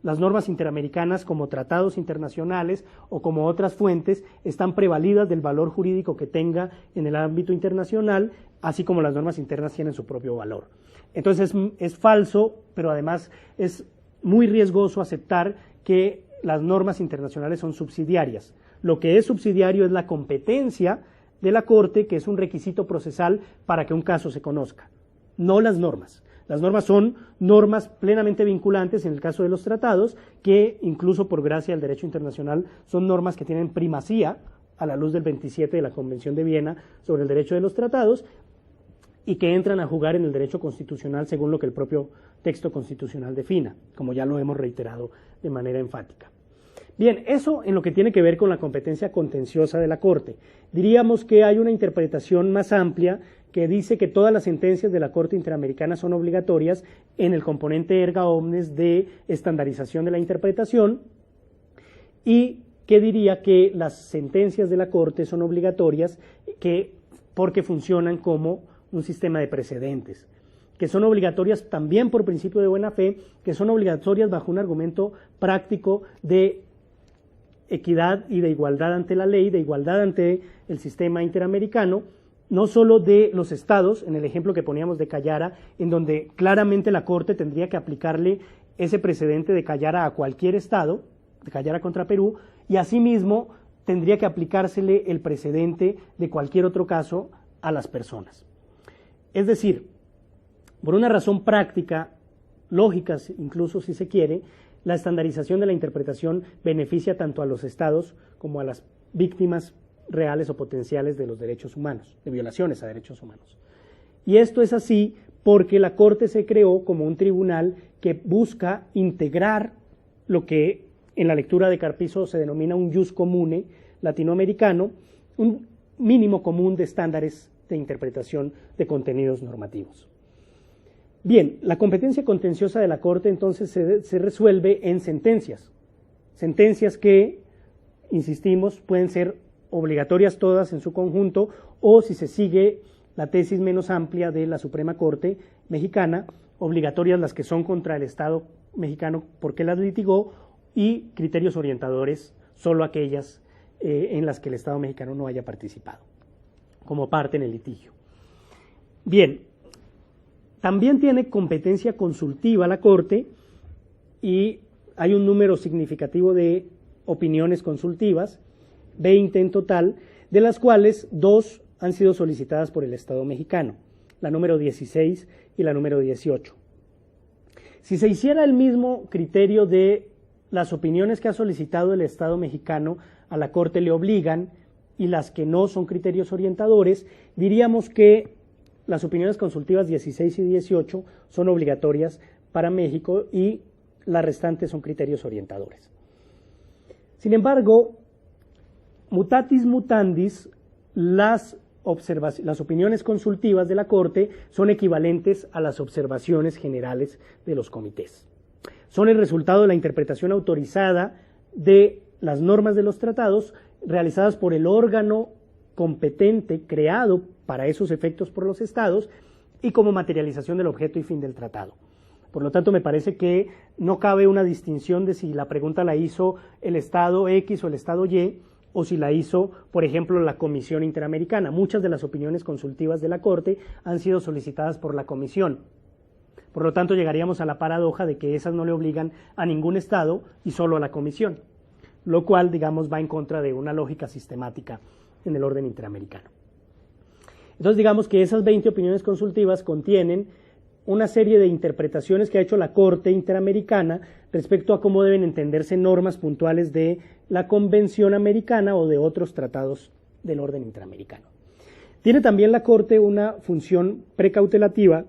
Las normas interamericanas, como tratados internacionales o como otras fuentes, están prevalidas del valor jurídico que tenga en el ámbito internacional, así como las normas internas tienen su propio valor. Entonces es falso, pero además es muy riesgoso aceptar que las normas internacionales son subsidiarias. Lo que es subsidiario es la competencia de la Corte, que es un requisito procesal para que un caso se conozca, no las normas. Las normas son normas plenamente vinculantes en el caso de los tratados, que incluso por gracia del derecho internacional son normas que tienen primacía a la luz del 27 de la Convención de Viena sobre el derecho de los tratados y que entran a jugar en el derecho constitucional según lo que el propio texto constitucional defina, como ya lo hemos reiterado de manera enfática. Bien, eso en lo que tiene que ver con la competencia contenciosa de la Corte. Diríamos que hay una interpretación más amplia que dice que todas las sentencias de la Corte Interamericana son obligatorias en el componente erga omnes de estandarización de la interpretación, y que diría que las sentencias de la Corte son obligatorias porque funcionan como un sistema de precedentes, que son obligatorias también por principio de buena fe, que son obligatorias bajo un argumento práctico de equidad y de igualdad ante la ley, de igualdad ante el sistema interamericano, no solo de los estados, en el ejemplo que poníamos de Callara, en donde claramente la Corte tendría que aplicarle ese precedente de Callara a cualquier estado, de Callara contra Perú, y asimismo tendría que aplicársele el precedente de cualquier otro caso a las personas. Es decir, por una razón práctica, lógica incluso si se quiere, la estandarización de la interpretación beneficia tanto a los estados como a las víctimas reales o potenciales de los derechos humanos, de violaciones a derechos humanos. Y esto es así porque la Corte se creó como un tribunal que busca integrar lo que en la lectura de Carpizo se denomina un jus comune latinoamericano, un mínimo común de estándares de interpretación de contenidos normativos. Bien, la competencia contenciosa de la Corte entonces se resuelve en sentencias que, insistimos, pueden ser obligatorias todas en su conjunto, o si se sigue la tesis menos amplia de la Suprema Corte mexicana, obligatorias las que son contra el Estado mexicano porque las litigó, y criterios orientadores solo aquellas en las que el Estado mexicano no haya participado como parte en el litigio. Bien, también tiene competencia consultiva la Corte, y hay un número significativo de opiniones consultivas, 20 en total, de las cuales 2 han sido solicitadas por el Estado mexicano, la número 16 y la número 18. Si se hiciera el mismo criterio de las opiniones que ha solicitado el Estado mexicano a la Corte le obligan, y las que no son criterios orientadores, diríamos que las opiniones consultivas 16 y 18 son obligatorias para México y las restantes son criterios orientadores. Sin embargo, mutatis mutandis, las opiniones consultivas de la Corte son equivalentes a las observaciones generales de los comités. Son el resultado de la interpretación autorizada de las normas de los tratados realizadas por el órgano competente creado para esos efectos por los estados y como materialización del objeto y fin del tratado. Por lo tanto, me parece que no cabe una distinción de si la pregunta la hizo el Estado X o el Estado Y, o si la hizo, por ejemplo, la Comisión Interamericana. Muchas de las opiniones consultivas de la Corte han sido solicitadas por la Comisión. Por lo tanto, llegaríamos a la paradoja de que esas no le obligan a ningún Estado y solo a la Comisión, lo cual, digamos, va en contra de una lógica sistemática en el orden interamericano. Entonces, digamos que esas 20 opiniones consultivas contienen una serie de interpretaciones que ha hecho la Corte Interamericana respecto a cómo deben entenderse normas puntuales de la Convención Americana o de otros tratados del orden interamericano. Tiene también la Corte una función precautelativa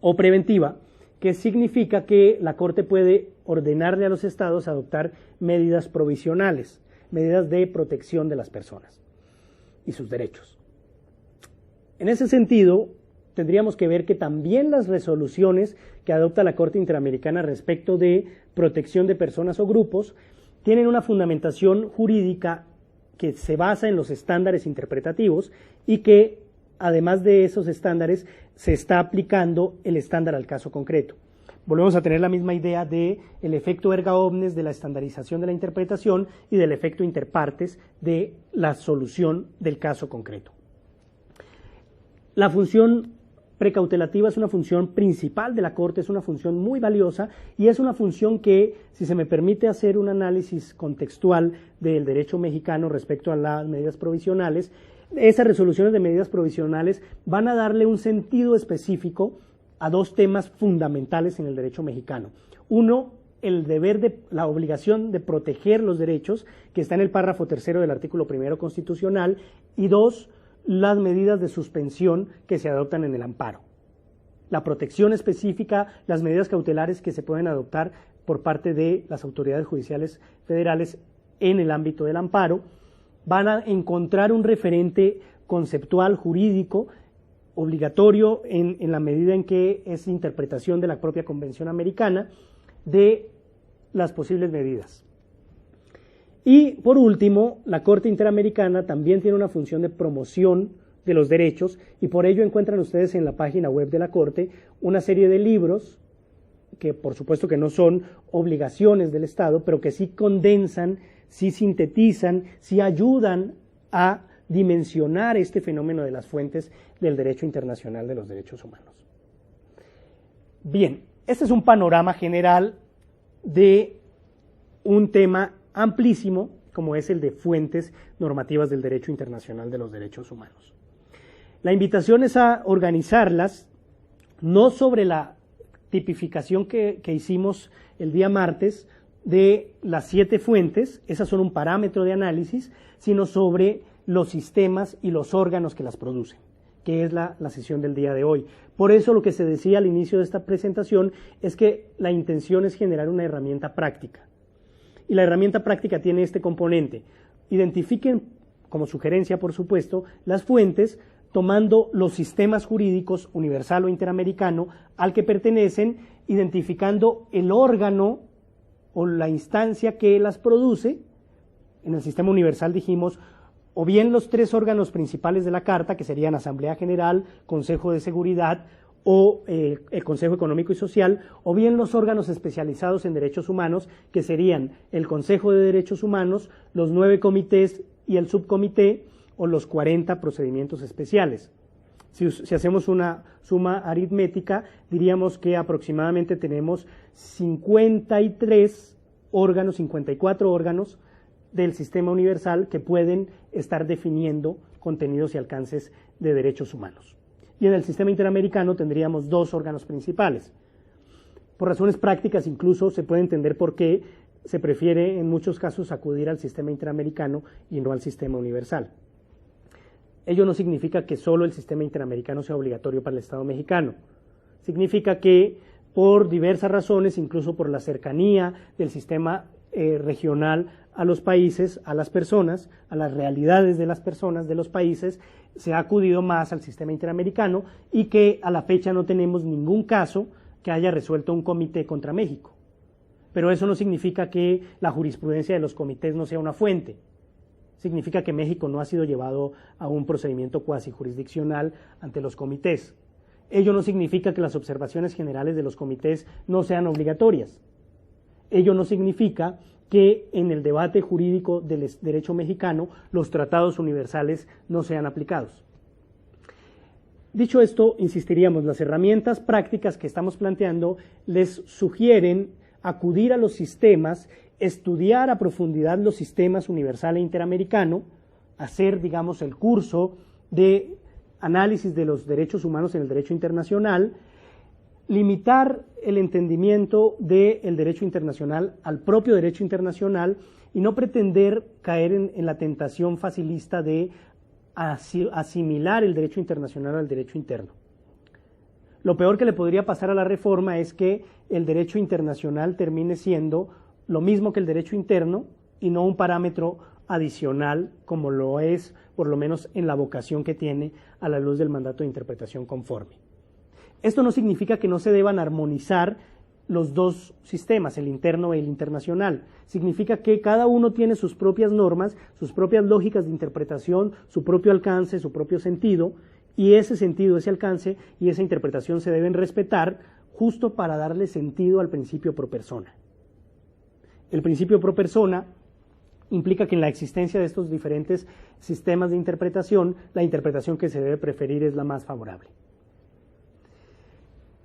o preventiva, que significa que la Corte puede ordenarle a los estados adoptar medidas provisionales, medidas de protección de las personas y sus derechos. En ese sentido, tendríamos que ver que también las resoluciones que adopta la Corte Interamericana respecto de protección de personas o grupos tienen una fundamentación jurídica que se basa en los estándares interpretativos y que, además de esos estándares, se está aplicando el estándar al caso concreto. Volvemos a tener la misma idea del efecto erga omnes de la estandarización de la interpretación y del efecto interpartes de la solución del caso concreto. La función precautelativa es una función principal de la Corte, es una función muy valiosa y es una función que, si se me permite hacer un análisis contextual del derecho mexicano respecto a las medidas provisionales, esas resoluciones de medidas provisionales van a darle un sentido específico a dos temas fundamentales en el derecho mexicano. Uno, el deber la obligación de proteger los derechos, que está en el párrafo tercero del artículo primero constitucional, y dos, las medidas de suspensión que se adoptan en el amparo. La protección específica, las medidas cautelares que se pueden adoptar por parte de las autoridades judiciales federales en el ámbito del amparo, van a encontrar un referente conceptual jurídico obligatorio en la medida en que es interpretación de la propia Convención Americana de las posibles medidas. Y por último, la Corte Interamericana también tiene una función de promoción de los derechos y por ello encuentran ustedes en la página web de la Corte una serie de libros que por supuesto que no son obligaciones del Estado, pero que sí condensan, sí sintetizan, sí ayudan a dimensionar este fenómeno de las fuentes del derecho internacional de los derechos humanos. Bien, este es un panorama general de un tema amplísimo como es el de fuentes normativas del derecho internacional de los derechos humanos. La invitación es a organizarlas no sobre la tipificación que hicimos el día martes de las 7 fuentes, esas son un parámetro de análisis, sino sobre los sistemas y los órganos que las producen, que es la sesión del día de hoy. Por eso lo que se decía al inicio de esta presentación es que la intención es generar una herramienta práctica. Y la herramienta práctica tiene este componente. Identifiquen, como sugerencia por supuesto, las fuentes tomando los sistemas jurídicos universal o interamericano al que pertenecen, identificando el órgano o la instancia que las produce. En el sistema universal dijimos o bien los 3 órganos principales de la Carta, que serían Asamblea General, Consejo de Seguridad o el Consejo Económico y Social, o bien los órganos especializados en derechos humanos, que serían el Consejo de Derechos Humanos, los 9 comités y el subcomité, o los 40 procedimientos especiales. Si hacemos una suma aritmética, diríamos que aproximadamente tenemos 53 órganos, 54 órganos del sistema universal que pueden estar definiendo contenidos y alcances de derechos humanos. Y en el sistema interamericano tendríamos 2 órganos principales. Por razones prácticas incluso se puede entender por qué se prefiere en muchos casos acudir al sistema interamericano y no al sistema universal. Ello no significa que solo el sistema interamericano sea obligatorio para el Estado mexicano. Significa que por diversas razones, incluso por la cercanía del sistema regional a los países, a las personas, a las realidades de las personas de los países, se ha acudido más al sistema interamericano y que a la fecha no tenemos ningún caso que haya resuelto un comité contra México. Pero eso no significa que la jurisprudencia de los comités no sea una fuente. Significa que México no ha sido llevado a un procedimiento cuasi jurisdiccional ante los comités. Ello no significa que las observaciones generales de los comités no sean obligatorias. Ello no significa que en el debate jurídico del derecho mexicano los tratados universales no sean aplicados. Dicho esto, insistiríamos, las herramientas prácticas que estamos planteando les sugieren acudir a los sistemas, estudiar a profundidad los sistemas universal e interamericano, hacer, digamos, el curso de análisis de los derechos humanos en el derecho internacional, limitar el entendimiento del derecho internacional al propio derecho internacional y no pretender caer en la tentación facilista de asimilar el derecho internacional al derecho interno. Lo peor que le podría pasar a la reforma es que el derecho internacional termine siendo lo mismo que el derecho interno y no un parámetro adicional como lo es, por lo menos en la vocación que tiene a la luz del mandato de interpretación conforme. Esto no significa que no se deban armonizar los dos sistemas, el interno y el internacional. Significa que cada uno tiene sus propias normas, sus propias lógicas de interpretación, su propio alcance, su propio sentido, y ese sentido, ese alcance y esa interpretación se deben respetar justo para darle sentido al principio pro persona. El principio pro persona implica que en la existencia de estos diferentes sistemas de interpretación, la interpretación que se debe preferir es la más favorable.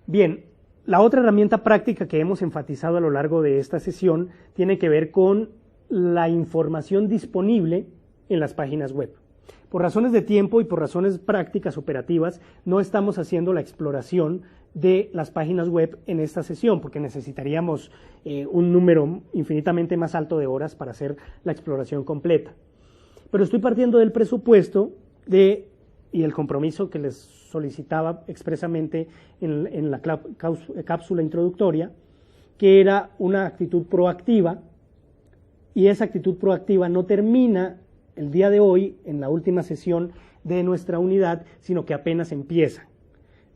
Bien, la otra herramienta práctica que hemos enfatizado a lo largo de esta sesión tiene que ver con la información disponible en las páginas web. Por razones de tiempo y por razones prácticas operativas, no estamos haciendo la exploración de las páginas web en esta sesión, porque necesitaríamos un número infinitamente más alto de horas para hacer la exploración completa. Pero estoy partiendo del presupuesto y el compromiso que les solicitaba expresamente en la cápsula introductoria, que era una actitud proactiva, y esa actitud proactiva no termina el día de hoy en la última sesión de nuestra unidad, sino que apenas empieza.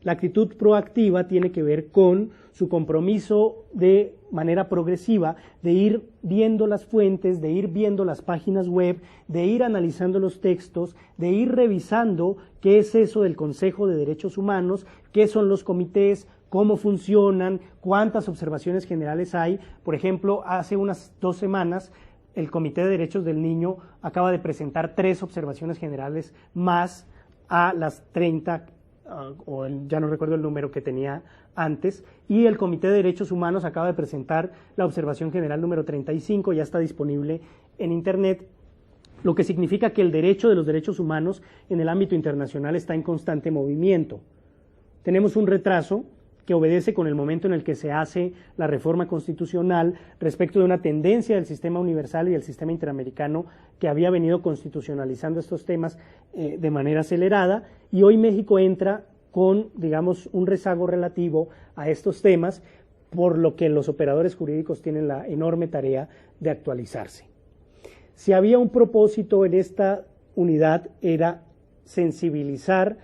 La actitud proactiva tiene que ver con su compromiso de manera progresiva, de ir viendo las fuentes, de ir viendo las páginas web, de ir analizando los textos, de ir revisando qué es eso del Consejo de Derechos Humanos, qué son los comités, cómo funcionan, cuántas observaciones generales hay. Por ejemplo, hace unas 2 semanas el Comité de Derechos del Niño acaba de presentar 3 observaciones generales más a las 30 ya no recuerdo el número que tenía antes, y el Comité de Derechos Humanos acaba de presentar la observación general número 35, ya está disponible en Internet, lo que significa que el derecho de los derechos humanos en el ámbito internacional está en constante movimiento. Tenemos un retraso que obedece con el momento en el que se hace la reforma constitucional respecto de una tendencia del sistema universal y del sistema interamericano que había venido constitucionalizando estos temas de manera acelerada, y hoy México entra con, digamos, un rezago relativo a estos temas, por lo que los operadores jurídicos tienen la enorme tarea de actualizarse. Si había un propósito en esta unidad, era sensibilizar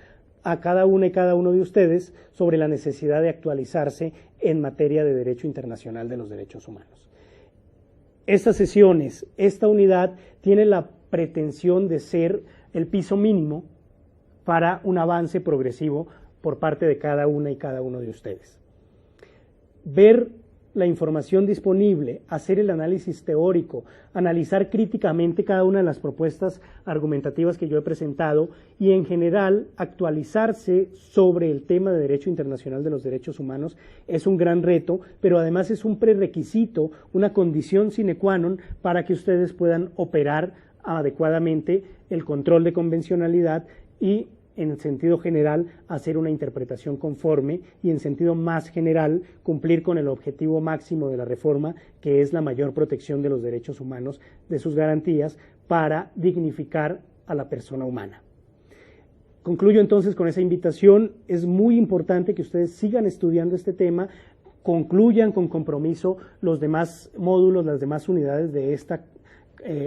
a cada una y cada uno de ustedes sobre la necesidad de actualizarse en materia de derecho internacional de los derechos humanos. Estas sesiones, esta unidad tiene la pretensión de ser el piso mínimo para un avance progresivo por parte de cada una y cada uno de ustedes. Ver la información disponible, hacer el análisis teórico, analizar críticamente cada una de las propuestas argumentativas que yo he presentado y en general actualizarse sobre el tema de derecho internacional de los derechos humanos es un gran reto, pero además es un prerequisito, una condición sine qua non para que ustedes puedan operar adecuadamente el control de convencionalidad y en el sentido general hacer una interpretación conforme y en sentido más general cumplir con el objetivo máximo de la reforma, que es la mayor protección de los derechos humanos, de sus garantías, para dignificar a la persona humana. Concluyo entonces con esa invitación. Es muy importante que ustedes sigan estudiando este tema, concluyan con compromiso los demás módulos, las demás unidades de esta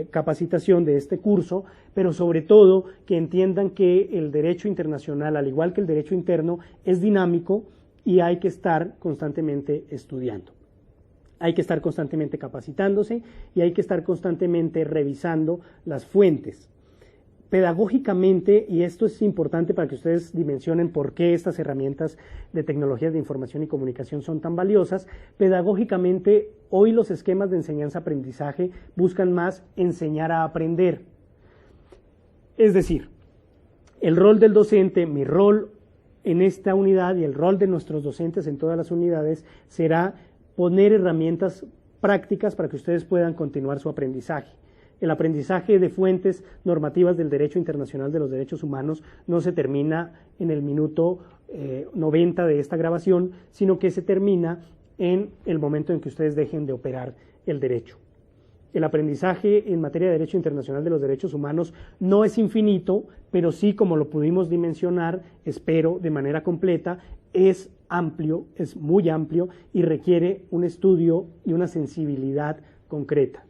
capacitación, de este curso, pero sobre todo que entiendan que el derecho internacional, al igual que el derecho interno, es dinámico y hay que estar constantemente estudiando. Hay que estar constantemente capacitándose y hay que estar constantemente revisando las fuentes. Pedagógicamente, y esto es importante para que ustedes dimensionen por qué estas herramientas de tecnologías de información y comunicación son tan valiosas, pedagógicamente hoy los esquemas de enseñanza-aprendizaje buscan más enseñar a aprender. Es decir, el rol del docente, mi rol en esta unidad y el rol de nuestros docentes en todas las unidades será poner herramientas prácticas para que ustedes puedan continuar su aprendizaje. El aprendizaje de fuentes normativas del derecho internacional de los derechos humanos no se termina en el minuto 90 de esta grabación, sino que se termina en el momento en que ustedes dejen de operar el derecho. El aprendizaje en materia de derecho internacional de los derechos humanos no es infinito, pero sí, como lo pudimos dimensionar, espero, de manera completa, es amplio, es muy amplio y requiere un estudio y una sensibilidad concreta.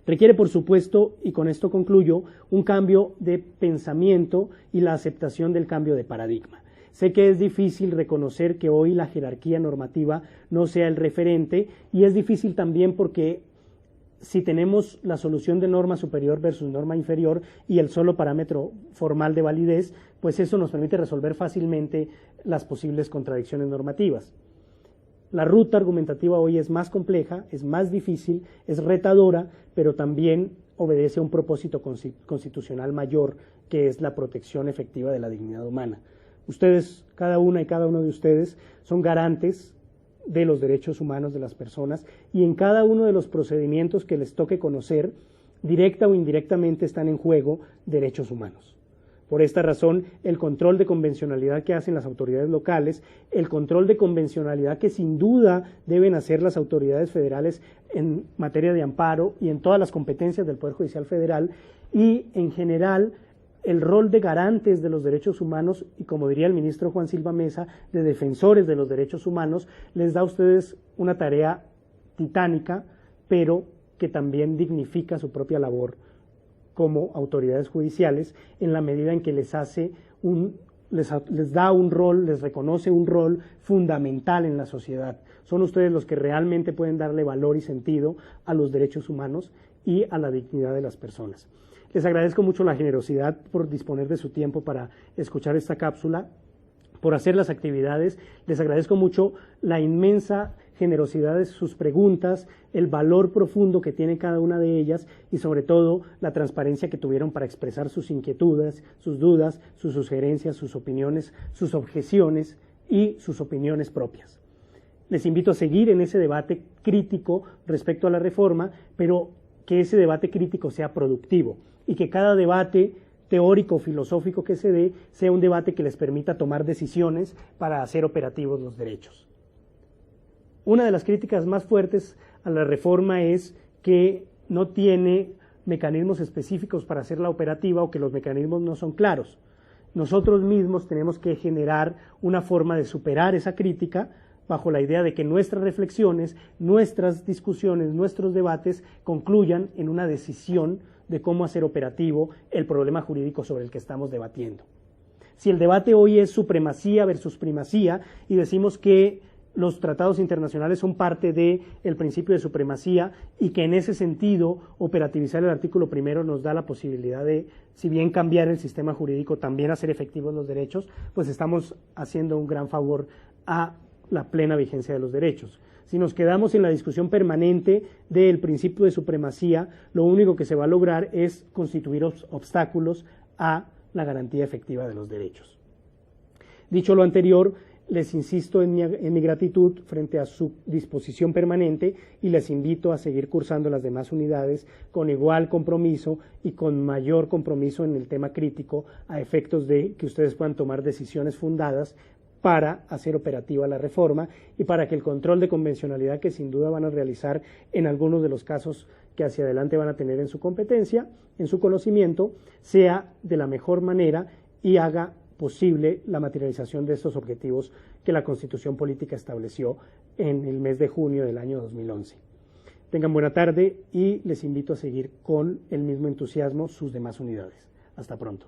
Requiere, por supuesto, y con esto concluyo, un cambio de pensamiento y la aceptación del cambio de paradigma. Sé que es difícil reconocer que hoy la jerarquía normativa no sea el referente, y es difícil también porque si tenemos la solución de norma superior versus norma inferior y el solo parámetro formal de validez, pues eso nos permite resolver fácilmente las posibles contradicciones normativas. La ruta argumentativa hoy es más compleja, es más difícil, es retadora, pero también obedece a un propósito constitucional mayor, que es la protección efectiva de la dignidad humana. Ustedes, cada una y cada uno de ustedes, son garantes de los derechos humanos de las personas, y en cada uno de los procedimientos que les toque conocer, directa o indirectamente están en juego derechos humanos. Por esta razón, el control de convencionalidad que hacen las autoridades locales, el control de convencionalidad que sin duda deben hacer las autoridades federales en materia de amparo y en todas las competencias del Poder Judicial Federal, y en general el rol de garantes de los derechos humanos y, como diría el ministro Juan Silva Mesa, de defensores de los derechos humanos, les da a ustedes una tarea titánica, pero que también dignifica su propia labor como autoridades judiciales, en la medida en que les da un rol, les reconoce un rol fundamental en la sociedad. Son ustedes los que realmente pueden darle valor y sentido a los derechos humanos y a la dignidad de las personas. Les agradezco mucho la generosidad por disponer de su tiempo para escuchar esta cápsula, por hacer las actividades. Les agradezco mucho la inmensa generosidad de sus preguntas, el valor profundo que tiene cada una de ellas y sobre todo la transparencia que tuvieron para expresar sus inquietudes, sus dudas, sus sugerencias, sus opiniones, sus objeciones y sus opiniones propias. Les invito a seguir en ese debate crítico respecto a la reforma, pero que ese debate crítico sea productivo y que cada debate teórico o filosófico que se dé sea un debate que les permita tomar decisiones para hacer operativos los derechos. Una de las críticas más fuertes a la reforma es que no tiene mecanismos específicos para hacerla operativa o que los mecanismos no son claros. Nosotros mismos tenemos que generar una forma de superar esa crítica bajo la idea de que nuestras reflexiones, nuestras discusiones, nuestros debates concluyan en una decisión de cómo hacer operativo el problema jurídico sobre el que estamos debatiendo. Si el debate hoy es supremacía versus primacía y decimos que los tratados internacionales son parte del principio de supremacía y que en ese sentido operativizar el artículo primero nos da la posibilidad de, si bien cambiar el sistema jurídico, también hacer efectivos los derechos, pues estamos haciendo un gran favor a la plena vigencia de los derechos. Si nos quedamos en la discusión permanente del principio de supremacía, lo único que se va a lograr es constituir obstáculos a la garantía efectiva de los derechos. Dicho lo anterior, les insisto en mi gratitud frente a su disposición permanente y les invito a seguir cursando las demás unidades con igual compromiso y con mayor compromiso en el tema crítico, a efectos de que ustedes puedan tomar decisiones fundadas para hacer operativa la reforma y para que el control de convencionalidad que sin duda van a realizar en algunos de los casos que hacia adelante van a tener en su competencia, en su conocimiento, sea de la mejor manera y haga posible la materialización de estos objetivos que la Constitución Política estableció en el mes de junio del año 2011. Tengan buena tarde y les invito a seguir con el mismo entusiasmo sus demás unidades. Hasta pronto.